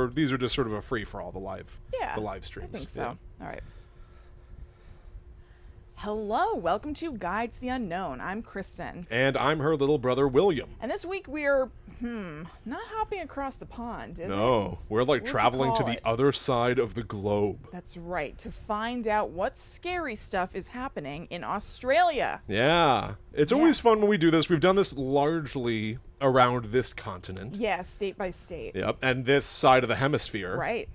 these are just sort of a free for all the live streams. I think so. All right. Hello, welcome to Guide to the Unknown. I'm Kristen. And I'm her little brother, William. And this week we're, not hopping across the pond, is No, we're like traveling to the other side of the globe. That's right, to find out what scary stuff is happening in Australia. Yeah, it's always fun when we do this. We've done this largely around this continent. Yeah, state by state. Yep, and this side of the hemisphere. Right.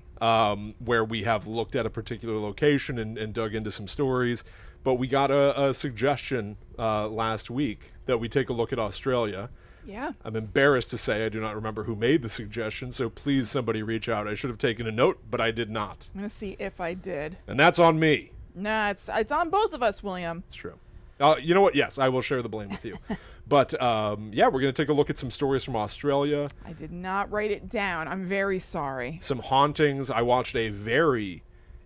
Where we have looked at a particular location and dug into some stories. But we got a suggestion last week that we take a look at Australia. Yeah. I'm embarrassed to say I do not remember who made the suggestion, so please somebody reach out. I should have taken a note, but I did not. I'm going to see if I did. And that's on me. Nah, it's on both of us, William. It's true. You know what? Yes, I will share the blame with you. But, yeah, we're going to take a look at some stories from Australia. I did not write it down. I'm very sorry. Some hauntings. I watched a very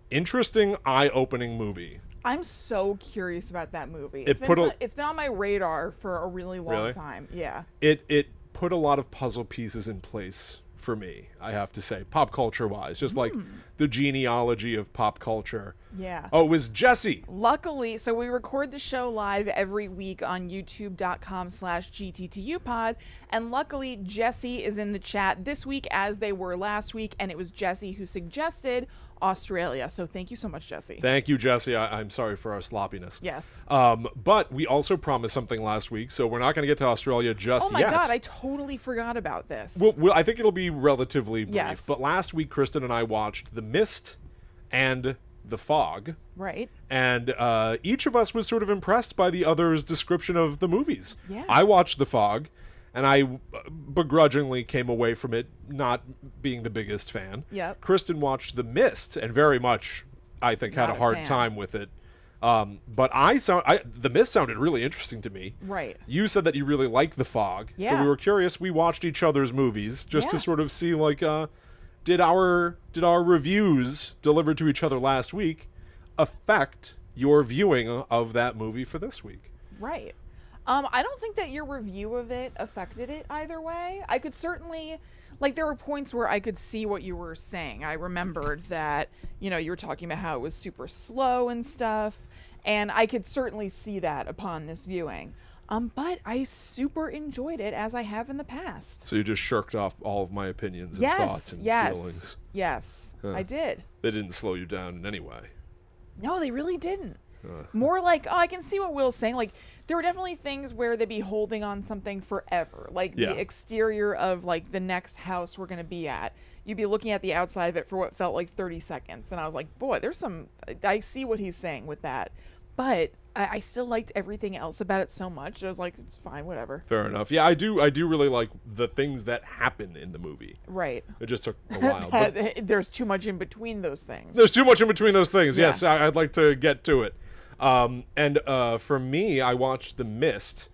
interesting, eye-opening movie. I'm so curious about that movie. It's been on my radar for a really long time. Yeah. It put a lot of puzzle pieces in place for me, I have to say, pop culture wise, just like the genealogy of pop culture. Yeah. Oh, it was Jesse. Luckily, so we record the show live every week on youtube.com/GTTUpod. And luckily, Jesse is in the chat this week as they were last week. And it was Jesse who suggested Australia. So thank you so much, Jesse. Thank you, Jesse. I'm sorry for our sloppiness. Yes. But we also promised something last week, so we're not going to get to Australia just yet. Oh my God, I totally forgot about this. Well, I think it'll be relatively brief. Yes. But last week, Kristen and I watched The Mist and The Fog. Right. And each of us was sort of impressed by the other's description of the movies. Yeah. I watched The Fog, and I begrudgingly came away from it not being the biggest fan. Yep. Kristen watched The Mist and very much, I think, had a hard time with it. But The Mist sounded really interesting to me. Right. You said that you really liked The Fog. Yeah. So we were curious. We watched each other's movies just to sort of see, like, did our reviews delivered to each other last week affect your viewing of that movie for this week? Right. I don't think that your review of it affected it either way. I could certainly, like, there were points where I could see what you were saying. I remembered that, you were talking about how it was super slow and stuff, and I could certainly see that upon this viewing. But I super enjoyed it, as I have in the past. So you just shirked off all of my opinions and thoughts and feelings. Yes, I did. They didn't slow you down in any way. No, they really didn't. More like, I can see what Will's saying. Like, there were definitely things where they'd be holding on something forever. Like, the exterior of, like, the next house we're going to be at. You'd be looking at the outside of it for what felt like 30 seconds. And I was like, boy, I see what he's saying with that. But I still liked everything else about it so much. I was like, it's fine, whatever. Fair enough. Yeah, I do really like the things that happen in the movie. Right. It just took a while. There's too much in between those things. There's too much in between those things. Yeah. Yes, I'd like to get to it. And for me, I watched The Mist,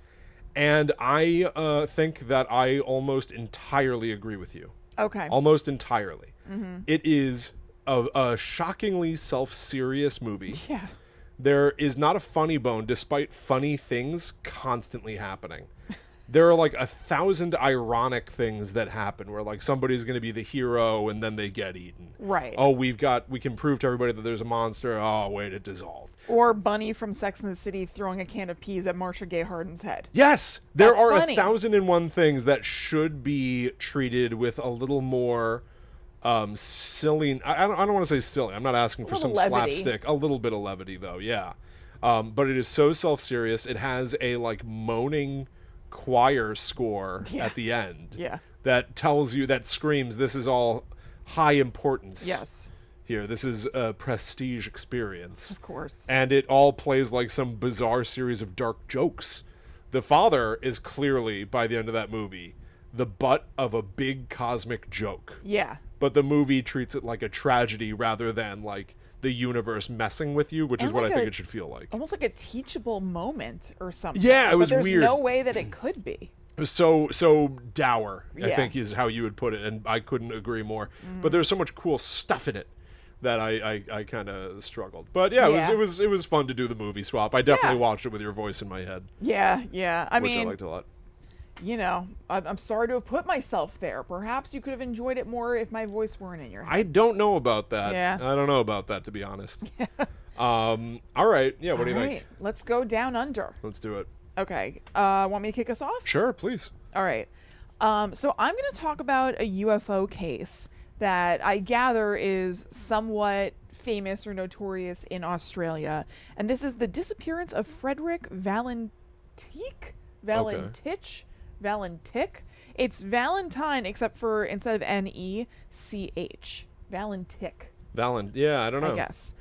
and I think that I almost entirely agree with you. Okay. Almost entirely. Mm-hmm. It is a shockingly self-serious movie. Yeah. There is not a funny bone, despite funny things constantly happening. There are like 1,000 ironic things that happen where like somebody's going to be the hero and then they get eaten. Right. Oh, we can prove to everybody that there's a monster. Oh, wait, it dissolved. Or Bunny from Sex and the City throwing a can of peas at Marcia Gay Harden's head. Yes, there That's are funny. 1,001 things that should be treated with a little more silly. I don't want to say silly. I'm not asking for some levity. slapstick. A little bit of levity, though. Yeah. But it is so self-serious. It has a like moaning choir score at the end. Yeah. That tells you, that screams, this is all high importance. Yes. Here, this is a prestige experience. Of course. And it all plays like some bizarre series of dark jokes. The father is clearly, by the end of that movie, the butt of a big cosmic joke. Yeah. But the movie treats it like a tragedy rather than like the universe messing with you, which is what I think it should feel like. Almost like a teachable moment or something. Yeah, it was but there's weird. no way that it could be. It was so dour, I Yeah. think is how you would put it, and I couldn't agree more. But there's so much cool stuff in it that I kind of struggled. But yeah, it was fun to do the movie swap. I definitely watched it with your voice in my head. Yeah, yeah. I which mean, I liked a lot. I'm sorry to have put myself there. Perhaps you could have enjoyed it more if my voice weren't in your head. I don't know about that. Yeah. I don't know about that, to be honest. All right. Yeah, what do you think? Let's go down under. Let's do it. Okay. Want me to kick us off? Sure, please. All right. So I'm going to talk about a UFO case that I gather is somewhat famous or notorious in Australia. And this is the disappearance of Frederick Valentic? Valentic? It's Valentine, except for instead of N-E-C-H. Valentic. Yeah, I don't know. I guess.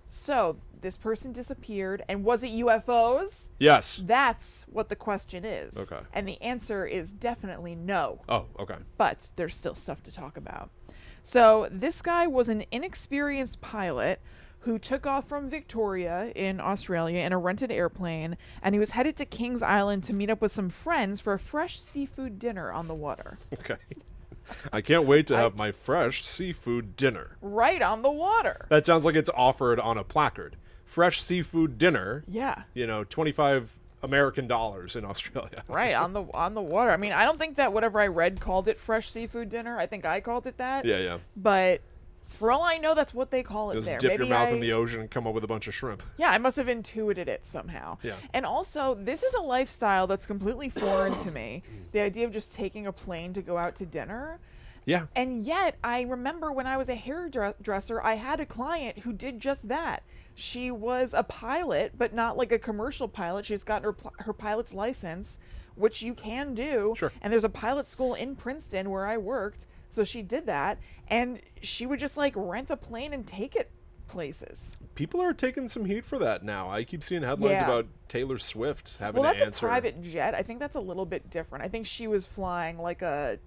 So this person disappeared, and was it UFOs? Yes. That's what the question is. Okay. And the answer is definitely no. Oh, okay. But there's still stuff to talk about. So this guy was an inexperienced pilot who took off from Victoria in Australia in a rented airplane, and he was headed to Kings Island to meet up with some friends for a fresh seafood dinner on the water. Okay. I can't wait to have my fresh seafood dinner. Right on the water. That sounds like it's offered on a placard. Fresh seafood dinner. Yeah. 25 American dollars in Australia. Right, on the water. I mean, I don't think that whatever I read called it fresh seafood dinner. I think I called it that. Yeah. But for all I know, that's what they call it there. Just dip Maybe your mouth in the ocean and come up with a bunch of shrimp. Yeah, I must have intuited it somehow. Yeah. And also, this is a lifestyle that's completely foreign to me. The idea of just taking a plane to go out to dinner. Yeah. And yet, I remember when I was a hairdresser, I had a client who did just that. She was a pilot, but not like a commercial pilot. She's gotten her pilot's license, which you can do. Sure. And there's a pilot school in Princeton where I worked. So she did that. And she would just like rent a plane and take it places. People are taking some heat for that now. I keep seeing headlines about Taylor Swift having to answer. Well, that's a private jet. I think that's a little bit different. I think she was flying like a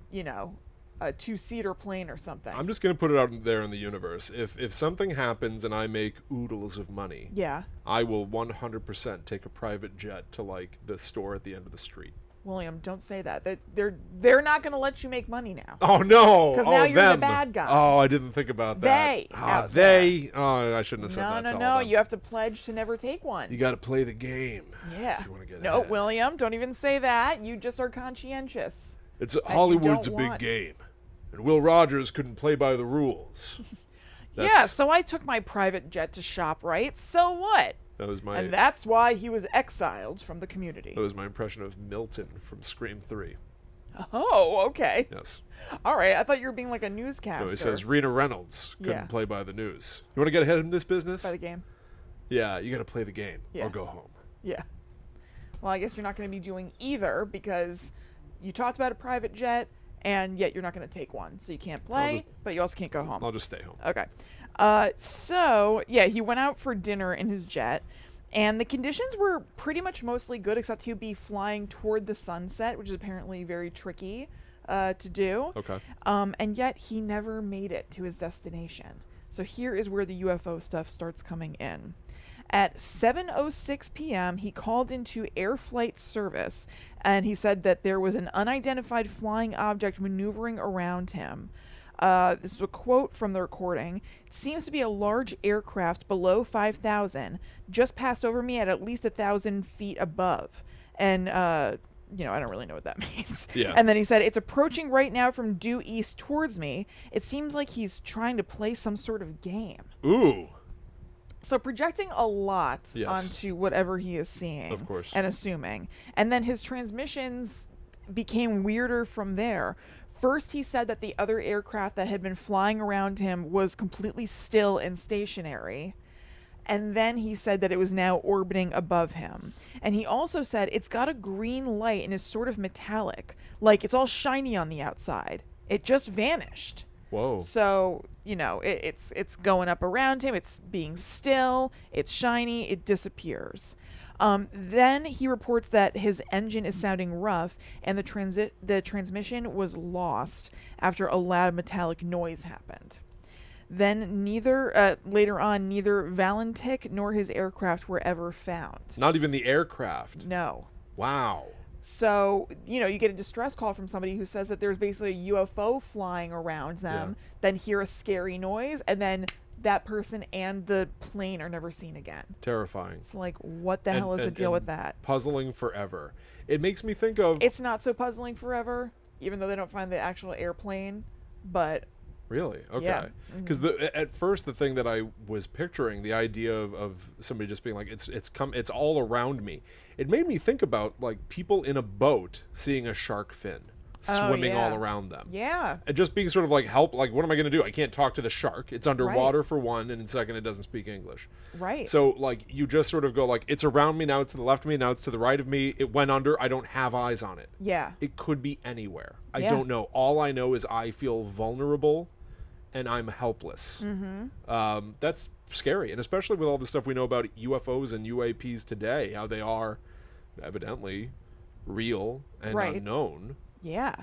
two-seater plane or something. I'm just going to put it out there in the universe. If something happens and I make oodles of money, yeah, I will 100% take a private jet to like the store at the end of the street. William, don't say that. They're not going to let you make money now. Oh no! Because now you're the bad guy. Oh, I didn't think about that. They. Oh, I shouldn't have said that. No. You have to pledge to never take one. You got to play the game. Yeah. If you want to get no, ahead. William, don't even say that. You just are conscientious. Hollywood's a big game, and Will Rogers couldn't play by the rules. Yeah, so I took my private jet to ShopRite. So what? And that's why he was exiled from the community. That was my impression of Milton from Scream 3. Oh, okay. Yes. All right, I thought you were being like a newscaster. No, he says Rena Reynolds couldn't play by the news. You want to get ahead in this business? By the game? Yeah, you got to play the game or go home. Yeah. Well, I guess you're not going to be doing either because you talked about a private jet, and yet you're not going to take one. So you can't play, but you also can't go home. I'll just stay home. Okay. So, yeah, he went out for dinner in his jet, and the conditions were pretty much mostly good, except he'd be flying toward the sunset, which is apparently very tricky to do. Okay. And yet he never made it to his destination. So here is where the UFO stuff starts coming in. At 7:06 p.m., he called into Air Flight Service, and he said that there was an unidentified flying object maneuvering around him. This is a quote from the recording. It seems to be a large aircraft below 5,000, just passed over me at least 1,000 feet above. And, I don't really know what that means. Yeah. And then he said, it's approaching right now from due east towards me. It seems like he's trying to play some sort of game. Ooh. So projecting a lot onto whatever he is seeing. Of course. And assuming. And then his transmissions became weirder from there. First, he said that the other aircraft that had been flying around him was completely still and stationary. And then he said that it was now orbiting above him. And he also said it's got a green light and is sort of metallic. Like it's all shiny on the outside. It just vanished. Whoa. So, it's going up around him. It's being still. It's shiny. It disappears. Then he reports that his engine is sounding rough and the transmission was lost after a loud metallic noise happened. Then later on, neither Valentic nor his aircraft were ever found. Not even the aircraft? No. Wow. So, you get a distress call from somebody who says that there's basically a UFO flying around them, then hear a scary noise, and then that person and the plane are never seen again. Terrifying. It's like, what the hell is the deal with that? Puzzling forever. It makes me think of... It's not so puzzling forever, even though they don't find the actual airplane, but... Really? Okay. Yeah. Because at first the thing that I was picturing, the idea of somebody just being like, it's all around me. It made me think about like people in a boat seeing a shark fin swimming all around them. Yeah. And just being sort of like, what am I going to do? I can't talk to the shark. It's underwater for one, and second, it doesn't speak English. Right. So like you just sort of go like, it's around me, now it's to the left of me, now it's to the right of me. It went under. I don't have eyes on it. Yeah. It could be anywhere. I don't know. All I know is I feel vulnerable and I'm helpless. Mm-hmm. That's scary. And especially with all the stuff we know about UFOs and UAPs today, how they are real and unknown. Yeah.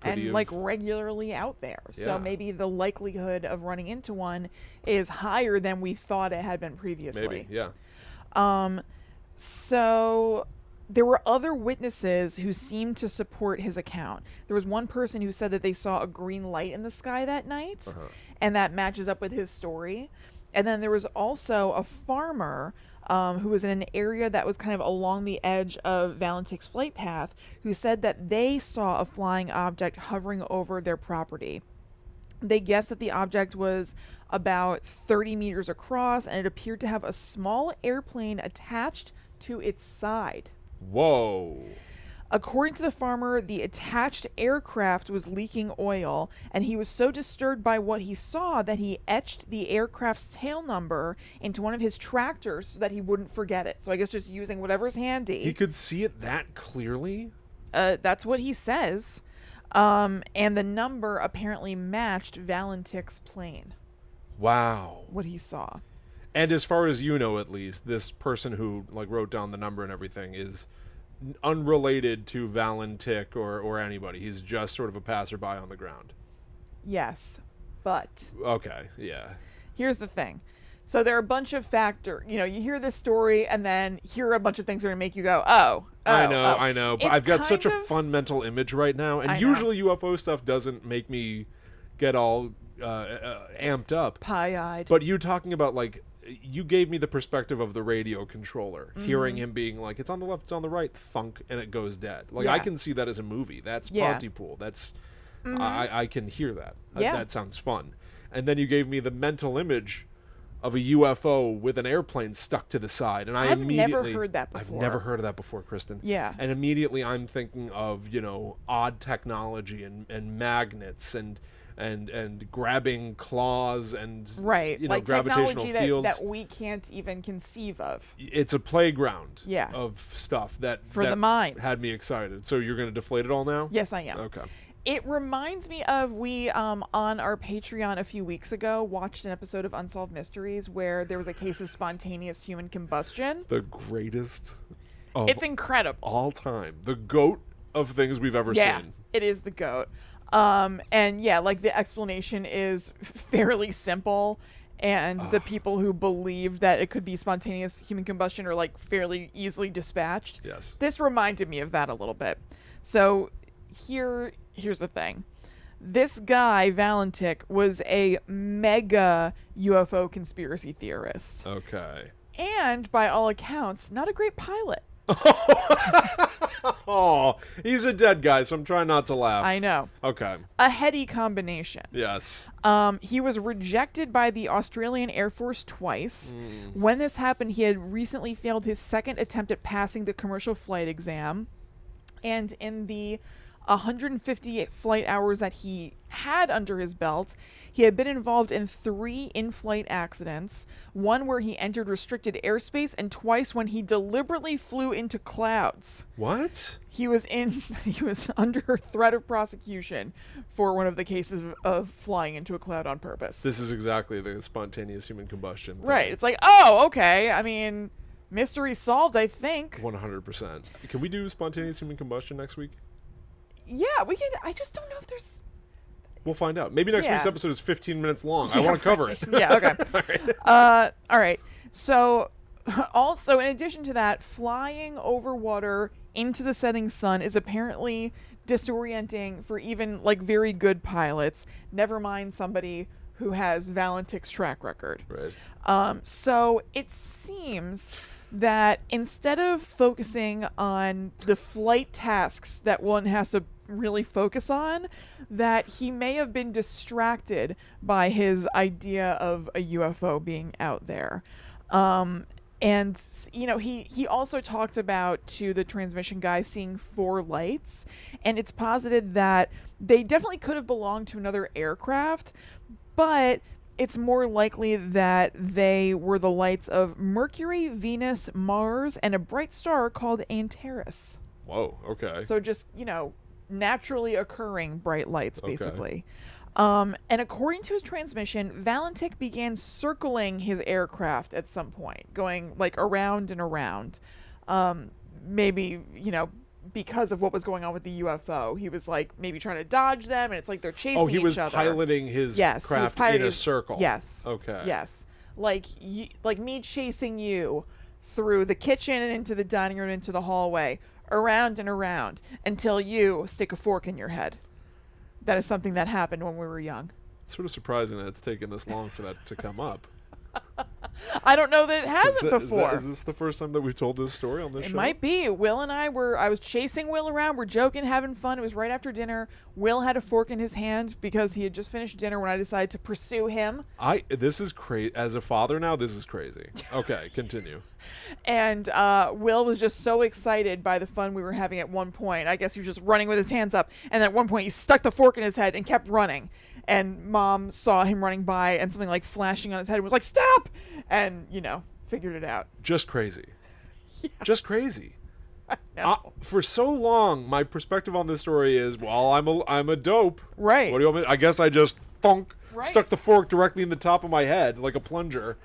And like regularly out there. So maybe the likelihood of running into one is higher than we thought it had been previously. Maybe, yeah. So there were other witnesses who seemed to support his account. There was one person who said that they saw a green light in the sky that night, and that matches up with his story. And then there was also a farmer who was in an area that was kind of along the edge of Valentic's flight path, who said that they saw a flying object hovering over their property. They guessed that the object was about 30 meters across, and it appeared to have a small airplane attached to its side. Whoa. According to the farmer, the attached aircraft was leaking oil, and he was so disturbed by what he saw that he etched the aircraft's tail number into one of his tractors so that he wouldn't forget it. So I guess just using whatever's handy. He could see it that clearly? That's what he says. And the number apparently matched Valentic's plane. Wow. What he saw. And as far as you know, at least, this person who like wrote down the number and everything is unrelated to Valentic or anybody. He's just sort of a passerby on the ground. Yes, but... Okay, yeah. Here's the thing. So there are a bunch of you hear this story and then hear a bunch of things that are going to make you go, I know. But I've got such a fun mental image right now. And usually UFO stuff doesn't make me get all amped up. Pie-eyed. But you talking about like... You gave me the perspective of the radio controller, hearing him being like, it's on the left, it's on the right, thunk, and it goes dead. Like, I can see that as a movie. That's Pontypool. That's, I can hear that. That sounds fun. And then you gave me the mental image of a UFO with an airplane stuck to the side. And I've never heard that before. I've never heard of that before, Kristen. Yeah. And immediately I'm thinking of, odd technology and magnets and grabbing claws and like gravitational technology fields that we can't even conceive of. It's a playground Yeah. of stuff that For the mind. had me excited. So you're going to deflate it all now? Yes, I am. Okay. It reminds me of we on our Patreon a few weeks ago watched an episode of Unsolved Mysteries where there was a case of spontaneous human combustion. The greatest of It's incredible. all time. The GOAT of things we've ever seen. It is the GOAT. And yeah, like the explanation is fairly simple, and the people who believe that it could be spontaneous human combustion are like fairly easily dispatched. Yes. This reminded me of that a little bit. So here's the thing. This guy, Valentic, was a mega UFO conspiracy theorist. Okay. And by all accounts, not a great pilot. Oh, he's a dead guy, so I'm trying not to laugh. I know. Okay. A heady combination. Yes. He was rejected by the Australian Air Force twice. When this happened, he had recently failed his second attempt at passing the commercial flight exam. And in the 150 flight hours that he had under his belt, he had been involved in 3 in-flight accidents, one where he entered restricted airspace, and twice when he deliberately flew into clouds. What? He was under threat of prosecution for one of the cases of flying into a cloud on purpose. This is exactly the spontaneous human combustion thing. Right. It's like, oh, okay. I mean, mystery solved, I think. 100%. Can we do spontaneous human combustion next week? Yeah, we can. I just don't know if there's... We'll find out. Maybe next week's episode is 15 minutes long. I want to cover it. Yeah, okay. All right. So, also, in addition to that, flying over water into the setting sun is apparently disorienting for even, like, very good pilots. Never mind somebody who has Valentic's track record. Right. So it seems that instead of focusing on the flight tasks that one has to really focus on, that he may have been distracted by his idea of a UFO being out there. And, you know, he also talked about, to the transmission guy, seeing 4 lights, and it's posited that they definitely could have belonged to another aircraft, but it's more likely that they were the lights of Mercury, Venus, Mars, and a bright star called Antares. Whoa, okay. So just, you know, naturally occurring bright lights, basically. And according to his transmission, Valentic began circling his aircraft at some point, going like around and around. Maybe, you know, because of what was going on with the UFO, he was like maybe trying to dodge them, and it's like they're chasing each other. Oh, he was piloting his craft in a circle. Yes. Okay. Yes. Like me chasing you through the kitchen and into the dining room, into the hallway, around and around until you stick a fork in your head. That is something that happened when we were young. It's sort of surprising that it's taken this long for that to come up. I don't know that it hasn't before. Is this the first time that we've told this story on this show? It might be. Will and I was chasing Will around. We're joking, having fun. It was right after dinner. Will had a fork in his hand because he had just finished dinner when I decided to pursue him. This is crazy. As a father now, this is crazy. Okay, continue. And Will was just so excited by the fun we were having at one point. I guess he was just running with his hands up. And at one point, he stuck the fork in his head and kept running. And Mom saw him running by and something like flashing on his head and was like, "Stop!" And, you know, figured it out. Just crazy. Yeah. Just crazy. No. For so long, my perspective on this story is, well, I'm a dope. Right. What do you want me? I guess I just stuck the fork directly in the top of my head like a plunger.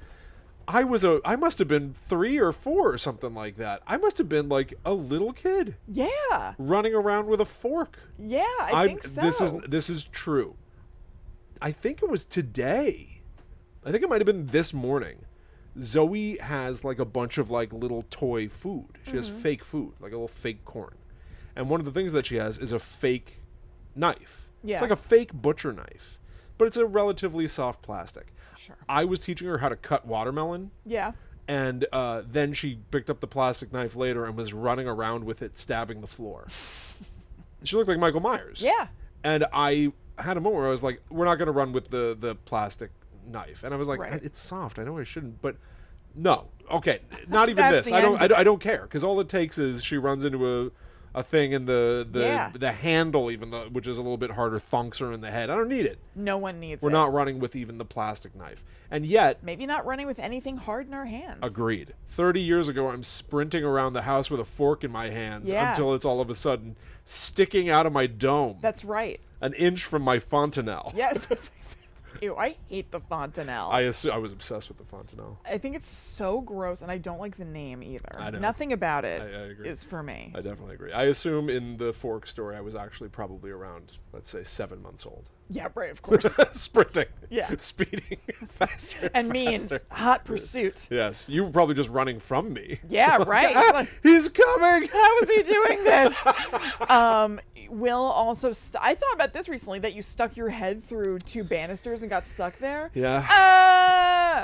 I must have been 3 or 4 or something like that. I must have been like a little kid. Yeah. Running around with a fork. Yeah, I think so. This is true. I think it was today. I think it might have been this morning. Zoe has like a bunch of like little toy food. She has fake food, like a little fake corn. And one of the things that she has is a fake knife. Yeah. It's like a fake butcher knife, but it's a relatively soft plastic. Sure. I was teaching her how to cut watermelon. Yeah. And then she picked up the plastic knife later and was running around with it, stabbing the floor. She looked like Michael Myers. Yeah. And I had a moment where I was like, we're not going to run with the plastic knife. And I was like, it's soft. I know I shouldn't, but no. Okay, not even this. I don't care, because all it takes is she runs into a thing and the handle, even though, which is a little bit harder, thunks her in the head. I don't need it. No one needs it. We're not running with even the plastic knife. And yet... Maybe not running with anything hard in our hands. Agreed. 30 years ago, I'm sprinting around the house with a fork in my hands until it's all of a sudden sticking out of my dome. That's right. An inch from my fontanelle. Yes. Ew, I hate the fontanelle. I was obsessed with the fontanelle. I think it's so gross, and I don't like the name either. I know. Nothing about it I agree. is for me. I definitely agree. I assume in the fork story, I was actually probably around, let's say, 7 months old. Yeah, right, of course. Sprinting. Yeah. Speeding faster and me in hot pursuit. Yes. You were probably just running from me. Yeah, right. He's coming. How is he doing this? Will also... I thought about this recently, that you stuck your head through 2 banisters and got stuck there. Yeah.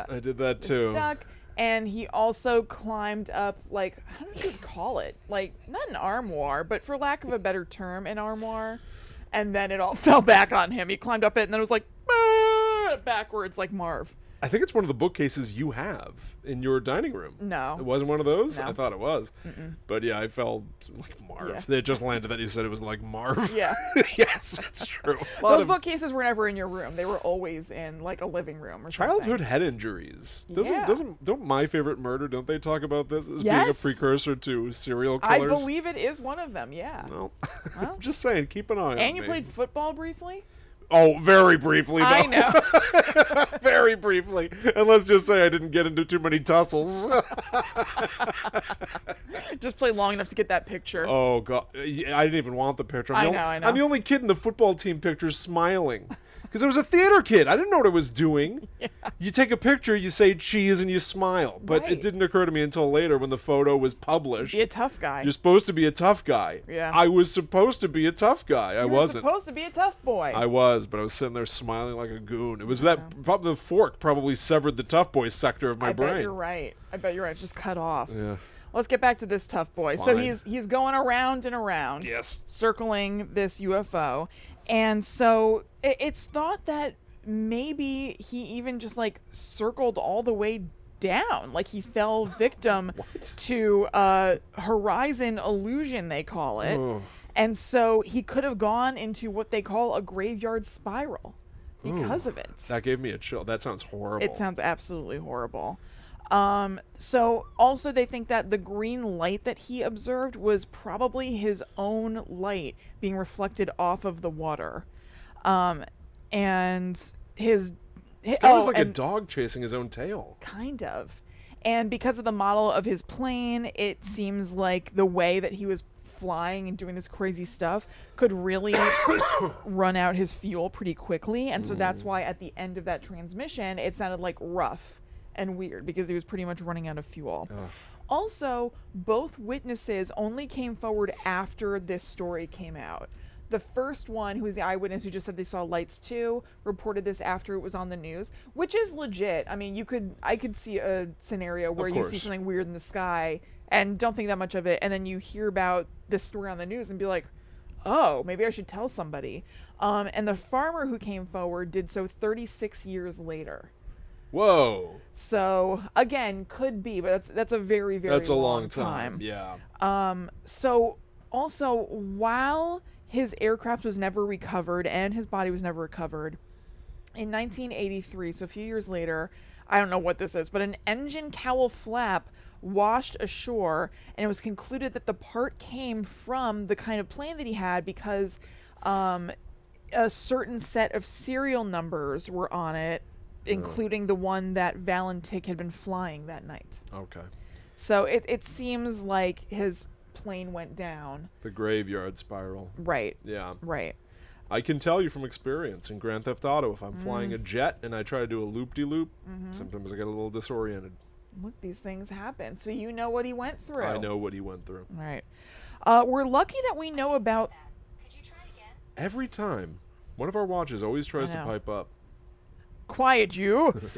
I did that too. Stuck. And he also climbed up, like, I don't know what you'd call it. Like, not an armoire, but for lack of a better term, an armoire. And then it all fell back on him. He climbed up it and then it was like, backwards like Marv. I think it's one of the bookcases you have in your dining room. No. It wasn't one of those? No. I thought it was. But yeah, I felt like Marv. Yeah. They just landed that you said it was like Marv. Yeah. Yes, that's true. Those bookcases were never in your room. They were always in like a living room or childhood something. head injuries. Yeah. Don't My Favorite Murder, don't they talk about this as being a precursor to serial killers? I believe it is one of them, yeah. Well, I'm just saying, keep an eye on me. And you played football briefly? Oh, very briefly, though. I know. Very briefly. And let's just say I didn't get into too many tussles. Just play long enough to get that picture. Oh, God. I didn't even want the picture. I know. I'm the only kid in the football team picture smiling. Because I was a theater kid. I didn't know what I was doing. Yeah. You take a picture, you say cheese, and you smile. But it didn't occur to me until later when the photo was published. Be a tough guy. You're supposed to be a tough guy. Yeah. I was supposed to be a tough guy. I wasn't. You were supposed to be a tough boy. I was, but I was sitting there smiling like a goon. It was probably the fork probably severed the tough boy sector of my brain. I bet you're right. It's just cut off. Yeah. Let's get back to this tough boy. Fine. So he's going around and around. Yes. Circling this UFO. And so it's thought that maybe he even just like circled all the way down, like he fell victim to horizon illusion, they call it. And so he could have gone into what they call a graveyard spiral because of it. That gave me a chill. That sounds horrible. It sounds absolutely horrible. So also they think that the green light that he observed was probably his own light being reflected off of the water. And his it was like a dog chasing his own tail. Kind of. And because of the model of his plane, it seems like the way that he was flying and doing this crazy stuff could really run out his fuel pretty quickly. And so that's why at the end of that transmission, it sounded like rough and weird because he was pretty much running out of fuel. Also, both witnesses only came forward after this story came out. The first one, who was the eyewitness who just said they saw lights too, reported this after it was on the news, which is legit. I mean, I could see a scenario where you see something weird in the sky and don't think that much of it, and then you hear about this story on the news and be like, oh, maybe I should tell somebody. And the farmer who came forward did so 36 years later. Whoa. So, again, could be, but that's a very, very long time. Yeah. So, also, while his aircraft was never recovered and his body was never recovered, in 1983, so a few years later, I don't know what this is, but an engine cowl flap washed ashore, and it was concluded that the part came from the kind of plane that he had because a certain set of serial numbers were on it, including the one that Valentic had been flying that night. Okay. So it seems like his plane went down. The graveyard spiral. Right. Yeah. Right. I can tell you from experience in Grand Theft Auto, if I'm flying a jet and I try to do a loop-de-loop, sometimes I get a little disoriented. Look, these things happen. So you know what he went through. I know what he went through. Right. We're lucky that we know about... Could you try again? Every time. One of our watches always tries to pipe up. Quiet, you.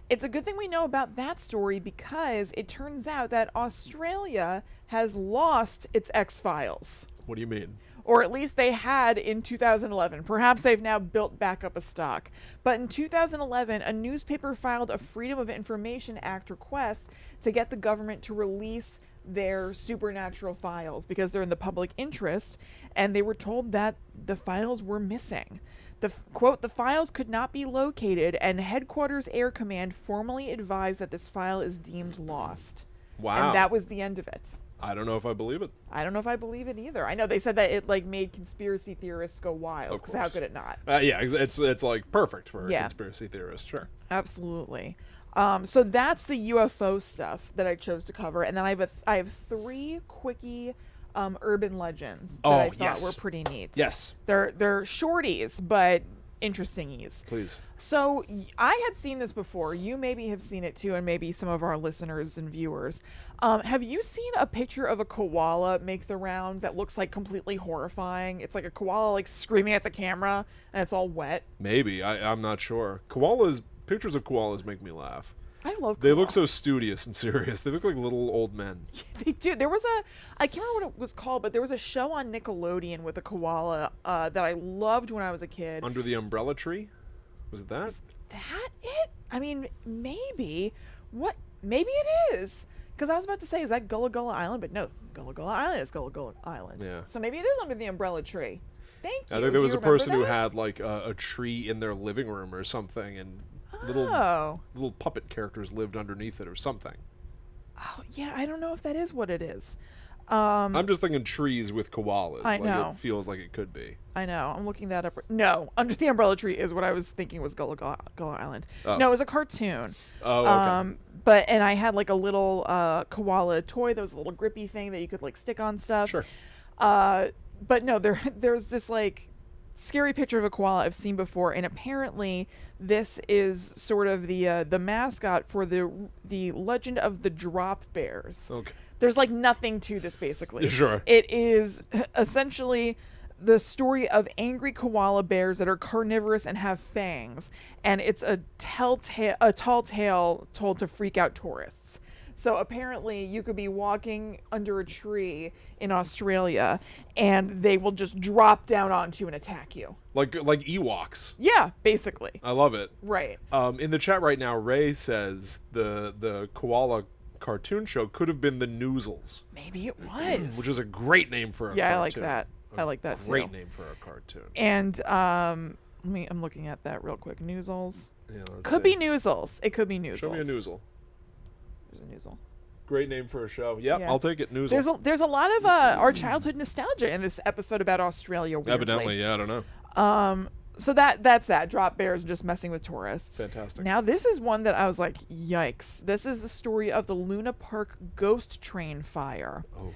It's a good thing we know about that story because it turns out that Australia has lost its X-Files. What do you mean? Or at least they had in 2011. Perhaps they've now built back up a stock. But in 2011, a newspaper filed a Freedom of Information Act request to get the government to release their supernatural files because they're in the public interest, and they were told that the files were missing. Quote, the files could not be located, and Headquarters Air Command formally advised that this file is deemed lost. Wow. And that was the end of it. I don't know if I believe it. I don't know if I believe it either. I know they said that it like made conspiracy theorists go wild. Because how could it not? Yeah, it's like perfect for a conspiracy theorist, sure. Absolutely. So that's the UFO stuff that I chose to cover, and then I have 3 quickie urban legends that I thought were pretty neat. Yes. They're shorties, but interestingies. Please. So I had seen this before. You maybe have seen it too, and maybe some of our listeners and viewers. Have you seen a picture of a koala make the round that looks like completely horrifying? It's like a koala like screaming at the camera, and it's all wet. Maybe. I'm not sure. Pictures of koalas make me laugh. I love koalas. They look so studious and serious. They look like little old men. They do. There was I can't remember what it was called, but there was a show on Nickelodeon with a koala that I loved when I was a kid. Under the Umbrella Tree? Was it that? Is that it? I mean, maybe. What? Maybe it is. Because I was about to say, is that Gullah Gullah Island? But no, Gullah Gullah Island is Gullah Gullah Island. Yeah. So maybe it is Under the Umbrella Tree. Thank you. I think there was a person who had like a tree in their living room or something, and little puppet characters lived underneath it or something. Oh, yeah, I don't know if that is what it is. I'm just thinking trees with koalas. I know. It feels like it could be. I know. I'm looking that up. No, Under the Umbrella Tree is what I was thinking was Gullah Gullah Island. Oh. No, it was a cartoon. Oh, okay. And I had like a little koala toy that was a little grippy thing that you could like stick on stuff. Sure. But no, there's this like scary picture of a koala I've seen before, and apparently this is sort of the mascot for the legend of the drop bears. Okay. There's like nothing to this, basically. Sure. It is essentially the story of angry koala bears that are carnivorous and have fangs, and it's a tall tale told to freak out tourists. So apparently you could be walking under a tree in Australia and they will just drop down onto you and attack you. Like Ewoks. Yeah, basically. I love it. Right. In the chat right now, Ray says the koala cartoon show could have been the Noozles. Maybe it was. Which is a great name for a cartoon. Yeah, I like that. I like that too. Great name for a cartoon. And I'm looking at that real quick. Noozles. Yeah, could be Noozles. It could be Noozles. Show me a Noozle. There's a Noozle. Great name for a show. Yep, Yeah. I'll take it. Noozle. There's a lot of our childhood nostalgia in this episode about Australia. Weirdly. Evidently, yeah, I don't know. So that's that. Drop bears just messing with tourists. Fantastic. Now this is one that I was like, yikes. This is the story of the Luna Park ghost train fire. Oh.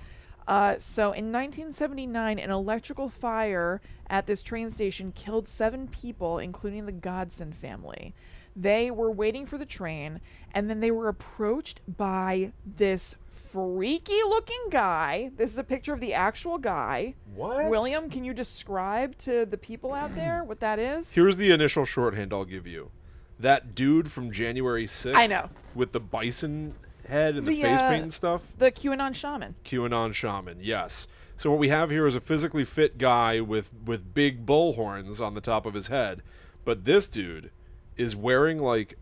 So in 1979, an electrical fire at this train station killed 7 people, including the Godson family. They were waiting for the train, and then they were approached by this freaky-looking guy. This is a picture of the actual guy. What? William, can you describe to the people out there what that is? Here's the initial shorthand I'll give you. That dude from January 6th. I know. With the bison head and the face paint and stuff. The QAnon shaman. QAnon shaman, yes. So what we have here is a physically fit guy with big bull horns on the top of his head. But this dude is wearing like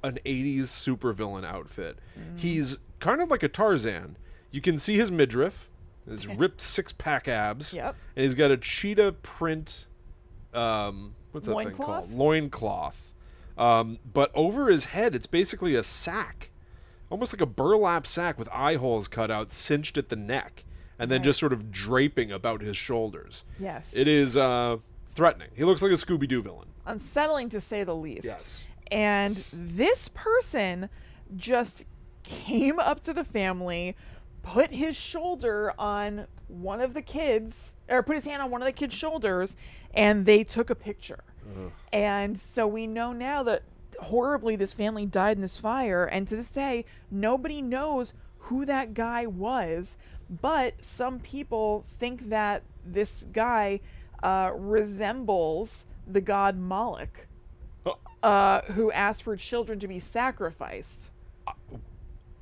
an 80s supervillain outfit. He's kind of like a Tarzan. You can see his midriff, his ripped 6-pack abs. Yep. And he's got a cheetah print, what's that thing called? Loincloth. But over his head, it's basically a sack. Almost like a burlap sack with eye holes cut out, cinched at the neck, and then just sort of draping about his shoulders. Yes. It is threatening. He looks like a Scooby-Doo villain. Unsettling to say the least. Yes. And this person just came up to the family, put his shoulder on one of the kids, or put his hand on one of the kids' shoulders, and they took a picture. Ugh. And so we know now that horribly this family died in this fire, and to this day nobody knows who that guy was, but some people think that this guy resembles the god Moloch, who asked for children to be sacrificed.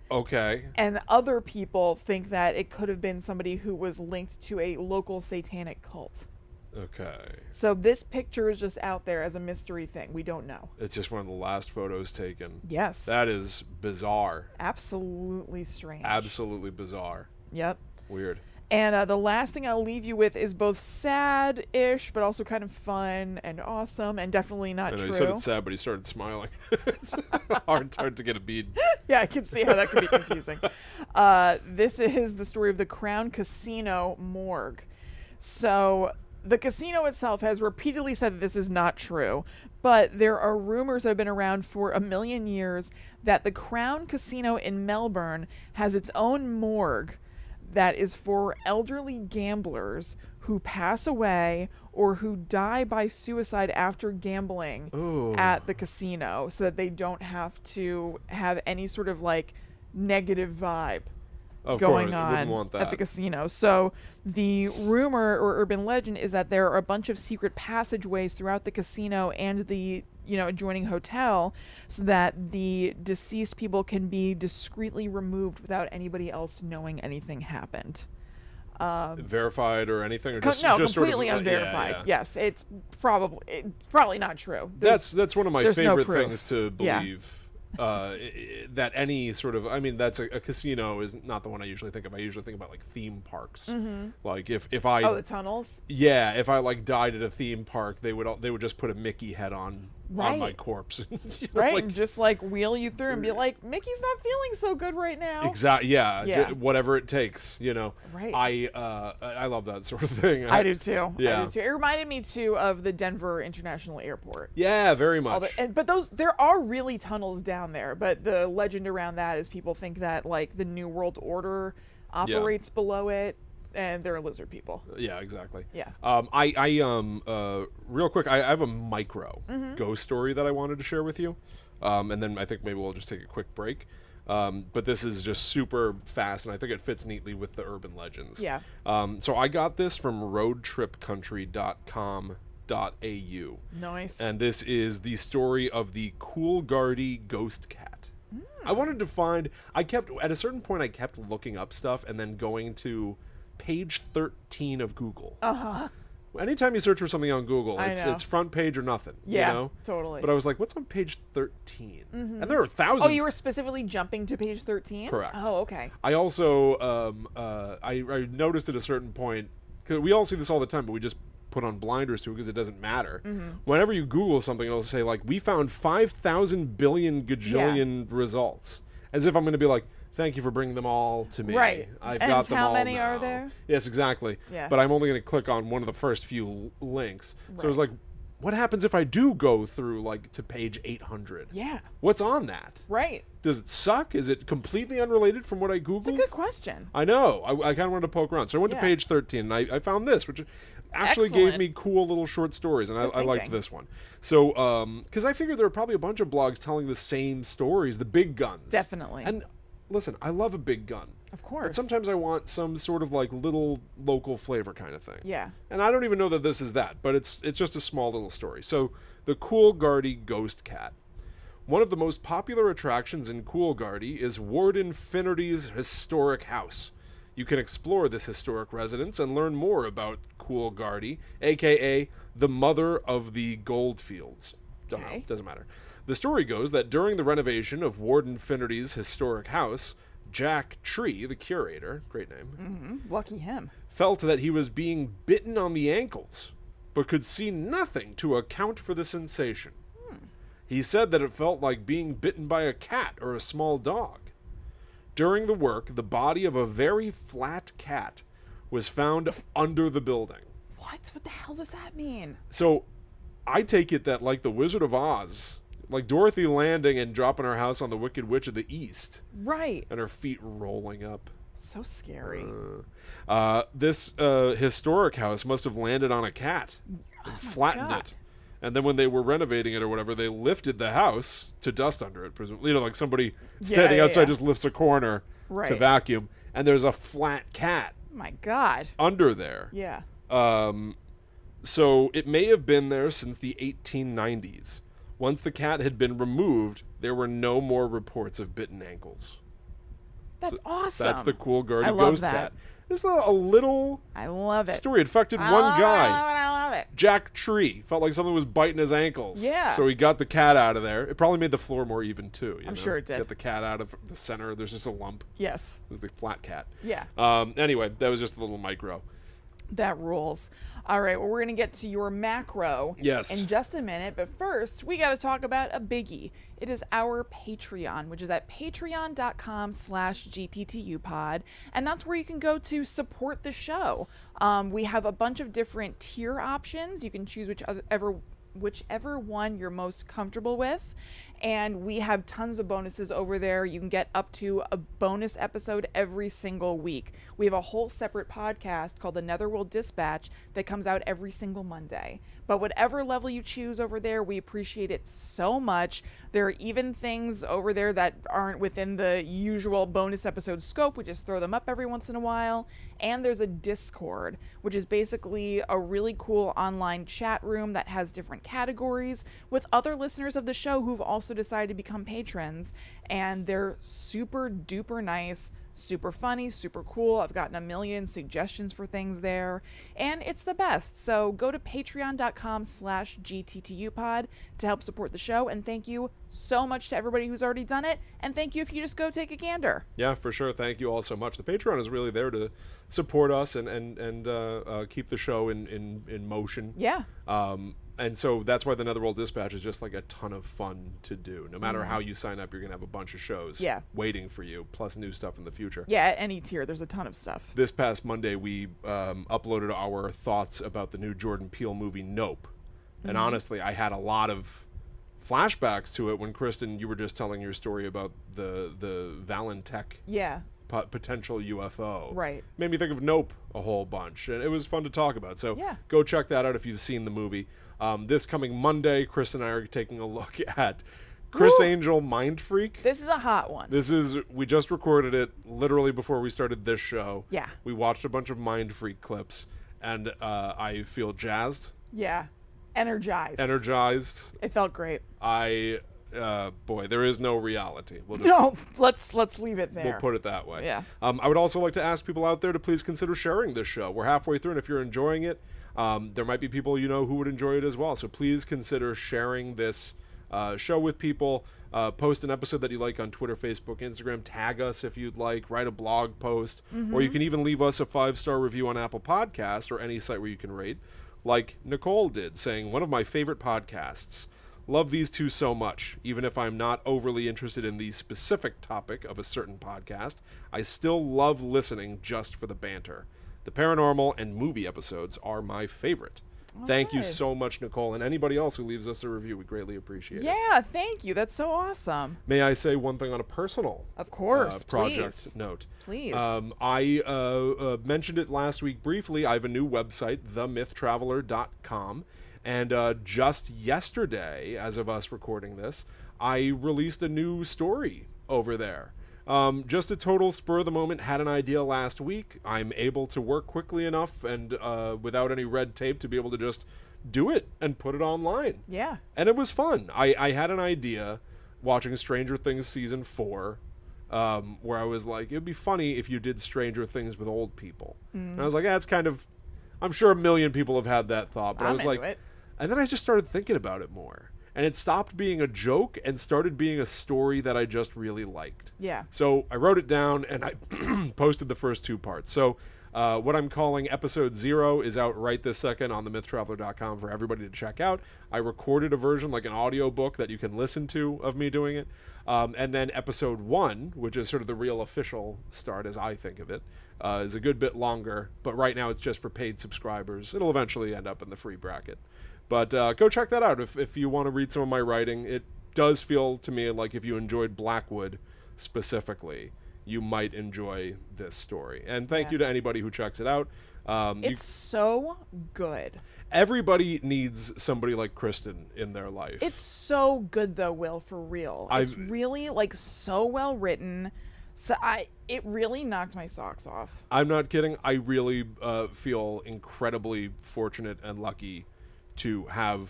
Okay. And other people think that it could have been somebody who was linked to a local satanic cult. Okay. So this picture is just out there as a mystery thing. We don't know. It's just one of the last photos taken. Yes. That is bizarre. Absolutely strange. Absolutely bizarre. Yep. Weird. And the last thing I'll leave you with is both sad-ish, but also kind of fun and awesome, and definitely not true. He said it's sad, but he started smiling. It's hard to get a bead. Yeah, I can see how that could be confusing. This is the story of the Crown Casino morgue. So the casino itself has repeatedly said that this is not true, but there are rumors that have been around for 1,000,000 years that the Crown Casino in Melbourne has its own morgue that is for elderly gamblers who pass away or who die by suicide after gambling at the casino, so that they don't have to have any sort of like negative vibe going on at the casino. So the rumor or urban legend is that there are a bunch of secret passageways throughout the casino and the adjoining hotel, so that the deceased people can be discreetly removed without anybody else knowing anything happened. Verified or anything, or just completely sort of, unverified. Yeah. Yes, it's probably not true. That's one of my favorite things to Yeah. believe. That any sort of, that's a casino is not the one I usually think of. I usually think about like theme parks. Mm-hmm. Like if I the tunnels. Yeah, if I like died at a theme park, they would just put a Mickey head on my corpse. Right, and just like wheel you through and be like, Mickey's not feeling so good right now. Exactly. Yeah. Whatever it takes. Right. I love that sort of thing. I do too. Yeah. I do too. It reminded me too of the Denver International Airport. Yeah, very much. But there are really tunnels down there. But the legend around that is people think that like the New World Order operates below it. and they're lizard people. Yeah, exactly. Yeah. Real quick, I have a micro ghost story that I wanted to share with you, and then I think maybe we'll just take a quick break. But this is just super fast, and I think it fits neatly with the urban legends. Yeah. So I got this from roadtripcountry.com.au. Nice. And this is the story of the Coolgardie ghost cat. I wanted to find, at a certain point, I kept looking up stuff and then going to page 13 of Google. Uh-huh. Anytime you search for something on Google, it's front page or nothing. Yeah, you know? totally. But I was like, what's on page 13? And there are thousands. Oh, you were specifically jumping to page 13? Correct. Oh, okay. I also, I noticed at a certain point, because we all see this all the time, but we just put on blinders to it because it doesn't matter. Whenever you Google something, it'll say, like, we found 5,000 billion gajillion results. As if I'm going to be like, thank you for bringing them all to me. Right. I've And got them how all many now. are there? Yes, exactly. Yeah. But I'm only going to click on one of the first few links. So I was Right. like, what happens if I do go through, like, to page 800? Yeah. What's on that? Right. Does it suck? Is it completely unrelated from what I Googled? It's a good question. I know. I kind of wanted to poke around. So I went to Yeah. page 13, and I found this, which actually gave Excellent. me cool little short stories, and I liked thinking. this one. So, because I figured there were probably a bunch of blogs telling the same stories, the big guns. Definitely. And listen, I love a big gun. Of course. But sometimes I want some sort of like little local flavor kind of thing. Yeah. And I don't even know that this is that, but it's just a small little story. So, the Coolgardie ghost cat. One of the most popular attractions in Coolgardie is Warden Finnerty's historic house. You can explore this historic residence and learn more about Coolgardie, aka the mother of the goldfields. Don't know, Okay. doesn't matter. The story goes that during the renovation of Warden Finnerty's historic house, Jack Tree, the curator, great name, Lucky him. felt that he was being bitten on the ankles, but could see nothing to account for the sensation. He said that it felt like being bitten by a cat or a small dog. During the work, the body of a very flat cat was found under the building. What? What the hell does that mean? So I take it that, like the Wizard of Oz, like Dorothy landing and dropping her house on the Wicked Witch of the East, Right. and her feet rolling up. So scary. This historic house must have landed on a cat and flattened God. it. And then when they were renovating it or whatever, they lifted the house to dust under it, presumably. You know, like somebody standing outside just lifts a corner to Right. vacuum, and there's a flat cat My God. under there. Yeah. So it may have been there since the 1890s. Once the cat had been removed, there were no more reports of bitten ankles. That's awesome. That's the Coolgardie I love ghost that. cat. It's a little I love it. story. It affected I one love guy. It, I love it. I love it. Jack Tree felt like something was biting his ankles. Yeah. So he got the cat out of there. It probably made the floor more even too. I'm sure it did. Get the cat out of the center. There's just a lump. Yes. It was the flat cat. Yeah. Anyway, that was just a little micro. That rules. All right, well, we're going to get to your macro Yes. in just a minute. But first, we got to talk about a biggie. It is our Patreon, which is at patreon.com/GTTUpod. And that's where you can go to support the show. We have a bunch of different tier options. You can choose whichever one you're most comfortable with. And we have tons of bonuses over there. You can get up to a bonus episode every single week. We have a whole separate podcast called the Netherworld Dispatch that comes out every single Monday. But whatever level you choose over there, we appreciate it so much. There are even things over there that aren't within the usual bonus episode scope. We just throw them up every once in a while. And there's a Discord, which is basically a really cool online chat room that has different categories with other listeners of the show who've also decided to become patrons. And they're super duper nice, super funny, super cool. I've gotten a million suggestions for things there, and it's the best. So go to patreon.com/GTTUpod to help support the show. And thank you so much to everybody who's already done it. And thank you if you just go take a gander. Yeah, for sure. Thank you all so much. The Patreon is really there to support us and keep the show in motion. Yeah. And so that's why the Netherworld Dispatch is just like a ton of fun to do. No matter how you sign up, you're going to have a bunch of shows waiting for you, plus new stuff in the future. Yeah, at any tier, there's a ton of stuff. This past Monday, we uploaded our thoughts about the new Jordan Peele movie, Nope. And honestly, I had a lot of flashbacks to it when, Kristen, you were just telling your story about the Valentic potential UFO. Right. Made me think of Nope a whole bunch, and it was fun to talk about. So Yeah. go check that out if you've seen the movie. This coming Monday, Chris and I are taking a look at Chris Woo! Angel Mind Freak. This is a hot one. We just recorded it literally before we started this show. Yeah. We watched a bunch of Mind Freak clips, and I feel jazzed. Yeah. Energized. It felt great. Boy, there is no reality. No, let's leave it there. We'll put it that way. Yeah. I would also like to ask people out there to please consider sharing this show. We're halfway through, and if you're enjoying it, there might be people you know who would enjoy it as well. So please consider sharing this show with people. Post an episode that you like on Twitter, Facebook, Instagram. Tag us if you'd like. Write a blog post. Or you can even leave us a 5-star review on Apple Podcasts or any site where you can rate, like Nicole did, saying, "One of my favorite podcasts. Love these two so much. Even if I'm not overly interested in the specific topic of a certain podcast, I still love listening just for the banter. The paranormal and movie episodes are my favorite." Thank you so much, Nicole, and anybody else who leaves us a review. We greatly appreciate it. Yeah, thank you. That's so awesome. May I say one thing on a personal Of course, project please. note? Please. I mentioned it last week briefly. I have a new website, themythtraveler.com. And just yesterday, as of us recording this, I released a new story over there. Just a total spur of the moment, had an idea last week. I'm able to work quickly enough and without any red tape to be able to just do it and put it online. Yeah. And it was fun. I had an idea watching Stranger Things Season 4 where I was like, it'd be funny if you did Stranger Things with old people. And I was like, it's kind of, I'm sure a million people have had that thought. But I was like, and then I just started thinking about it more. And it stopped being a joke and started being a story that I just really liked. Yeah. So I wrote it down and I posted the first 2 parts. So what I'm calling episode 0 is out right this second on themythtraveler.com for everybody to check out. I recorded a version, like an audio book that you can listen to of me doing it. And then episode 1, which is sort of the real official start as I think of it, is a good bit longer. But right now it's just for paid subscribers. It'll eventually end up in the free bracket. But go check that out if you want to read some of my writing. It does feel to me like if you enjoyed Blackwood specifically, you might enjoy this story. And thank you to anybody who checks it out. It's so good. Everybody needs somebody like Kristen in their life. It's so good though, Will, for real. It's really so well written. So it really knocked my socks off. I'm not kidding. I really feel incredibly fortunate and lucky to have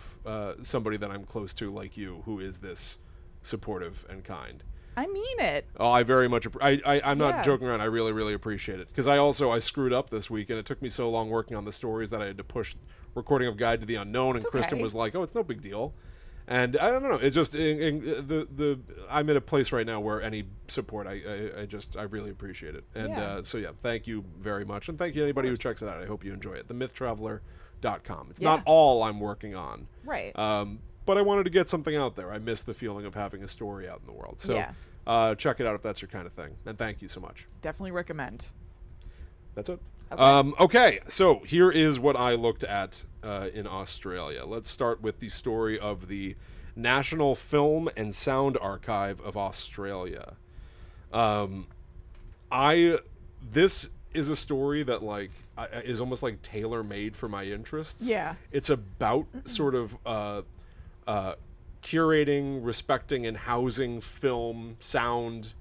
somebody that I'm close to like you who is this supportive and kind. I mean it. Oh, I very much I'm not joking around. I really, really appreciate it. Because I screwed up this week, and it took me so long working on the stories that I had to push recording of Guide to the Unknown, and Kristen was like, "Oh, it's no big deal." And I don't know. It's just I'm in a place right now where any support I really appreciate it. And so thank you very much, and thank you to anybody who checks it out. I hope you enjoy it. TheMythTraveler.com. It's not all I'm working on, right? But I wanted to get something out there. I miss the feeling of having a story out in the world. So check it out if that's your kind of thing. And thank you so much. Definitely recommend. That's it. Okay, so here is what I looked at in Australia. Let's start with the story of the National Film and Sound Archive of Australia. This is a story that is almost like tailor-made for my interests. Yeah. It's about sort of curating, respecting, and housing film, sound,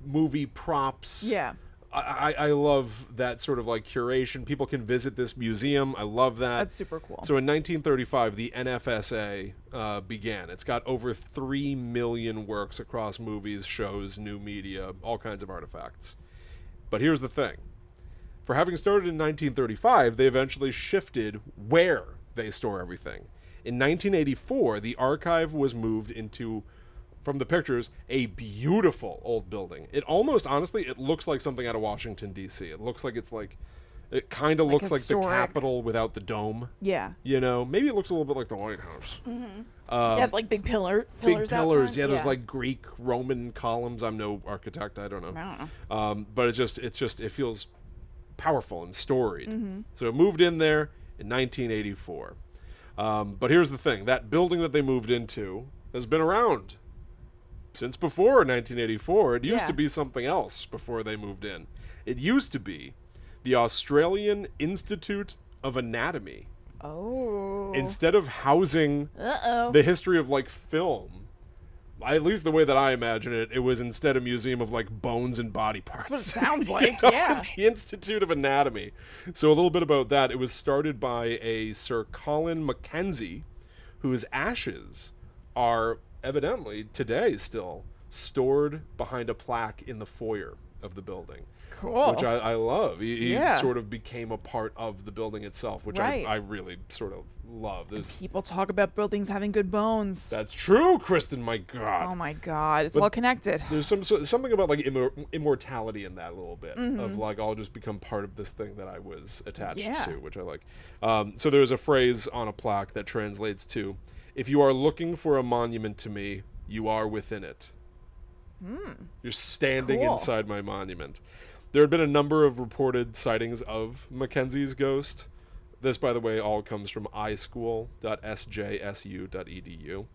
movie props. Yeah. I love that sort of curation. People can visit this museum. I love that. That's super cool. So in 1935, the NFSA began. It's got over 3 million works across movies, shows, new media, all kinds of artifacts. But here's the thing. For having started in 1935, they eventually shifted where they store everything. In 1984, the archive was moved into, from the pictures, a beautiful old building. It almost, honestly, it looks like something out of Washington, D.C. It looks like it kind of looks like the Capitol without the dome. Yeah. Maybe it looks a little bit like the White House. Mm-hmm. Big pillars. Big pillars. Yeah, there's Greek, Roman columns. I'm no architect. I don't know. But it feels powerful and storied. Mm-hmm. So it moved in there in 1984. But here's the thing. That building that they moved into has been around since before 1984. It used Yeah. to be something else before they moved in. It used to be the Australian Institute of Anatomy. Oh. Instead of housing Uh-oh. the history of like film, at least the way that I imagine it, it was instead a museum of like bones and body parts. That's what it sounds like, You know, yeah. The Institute of Anatomy. So a little bit about that. It was started by a Sir Colin Mackenzie, whose ashes are evidently today still stored behind a plaque in the foyer of the building. Cool. Which I love. He Yeah. sort of became a part of the building itself, which Right. I really sort of love. People talk about buildings having good bones. That's true, Kristen. My God. Oh my God, it's But all connected. There's something about like immortality in that a little bit of like I'll just become part of this thing that I was attached Yeah. to, which I like. So there's a phrase on a plaque that translates to, "If you are looking for a monument to me, you are within it." You're standing Cool. inside my monument. There had been a number of reported sightings of Mackenzie's ghost. This, by the way, all comes from ischool.sjsu.edu.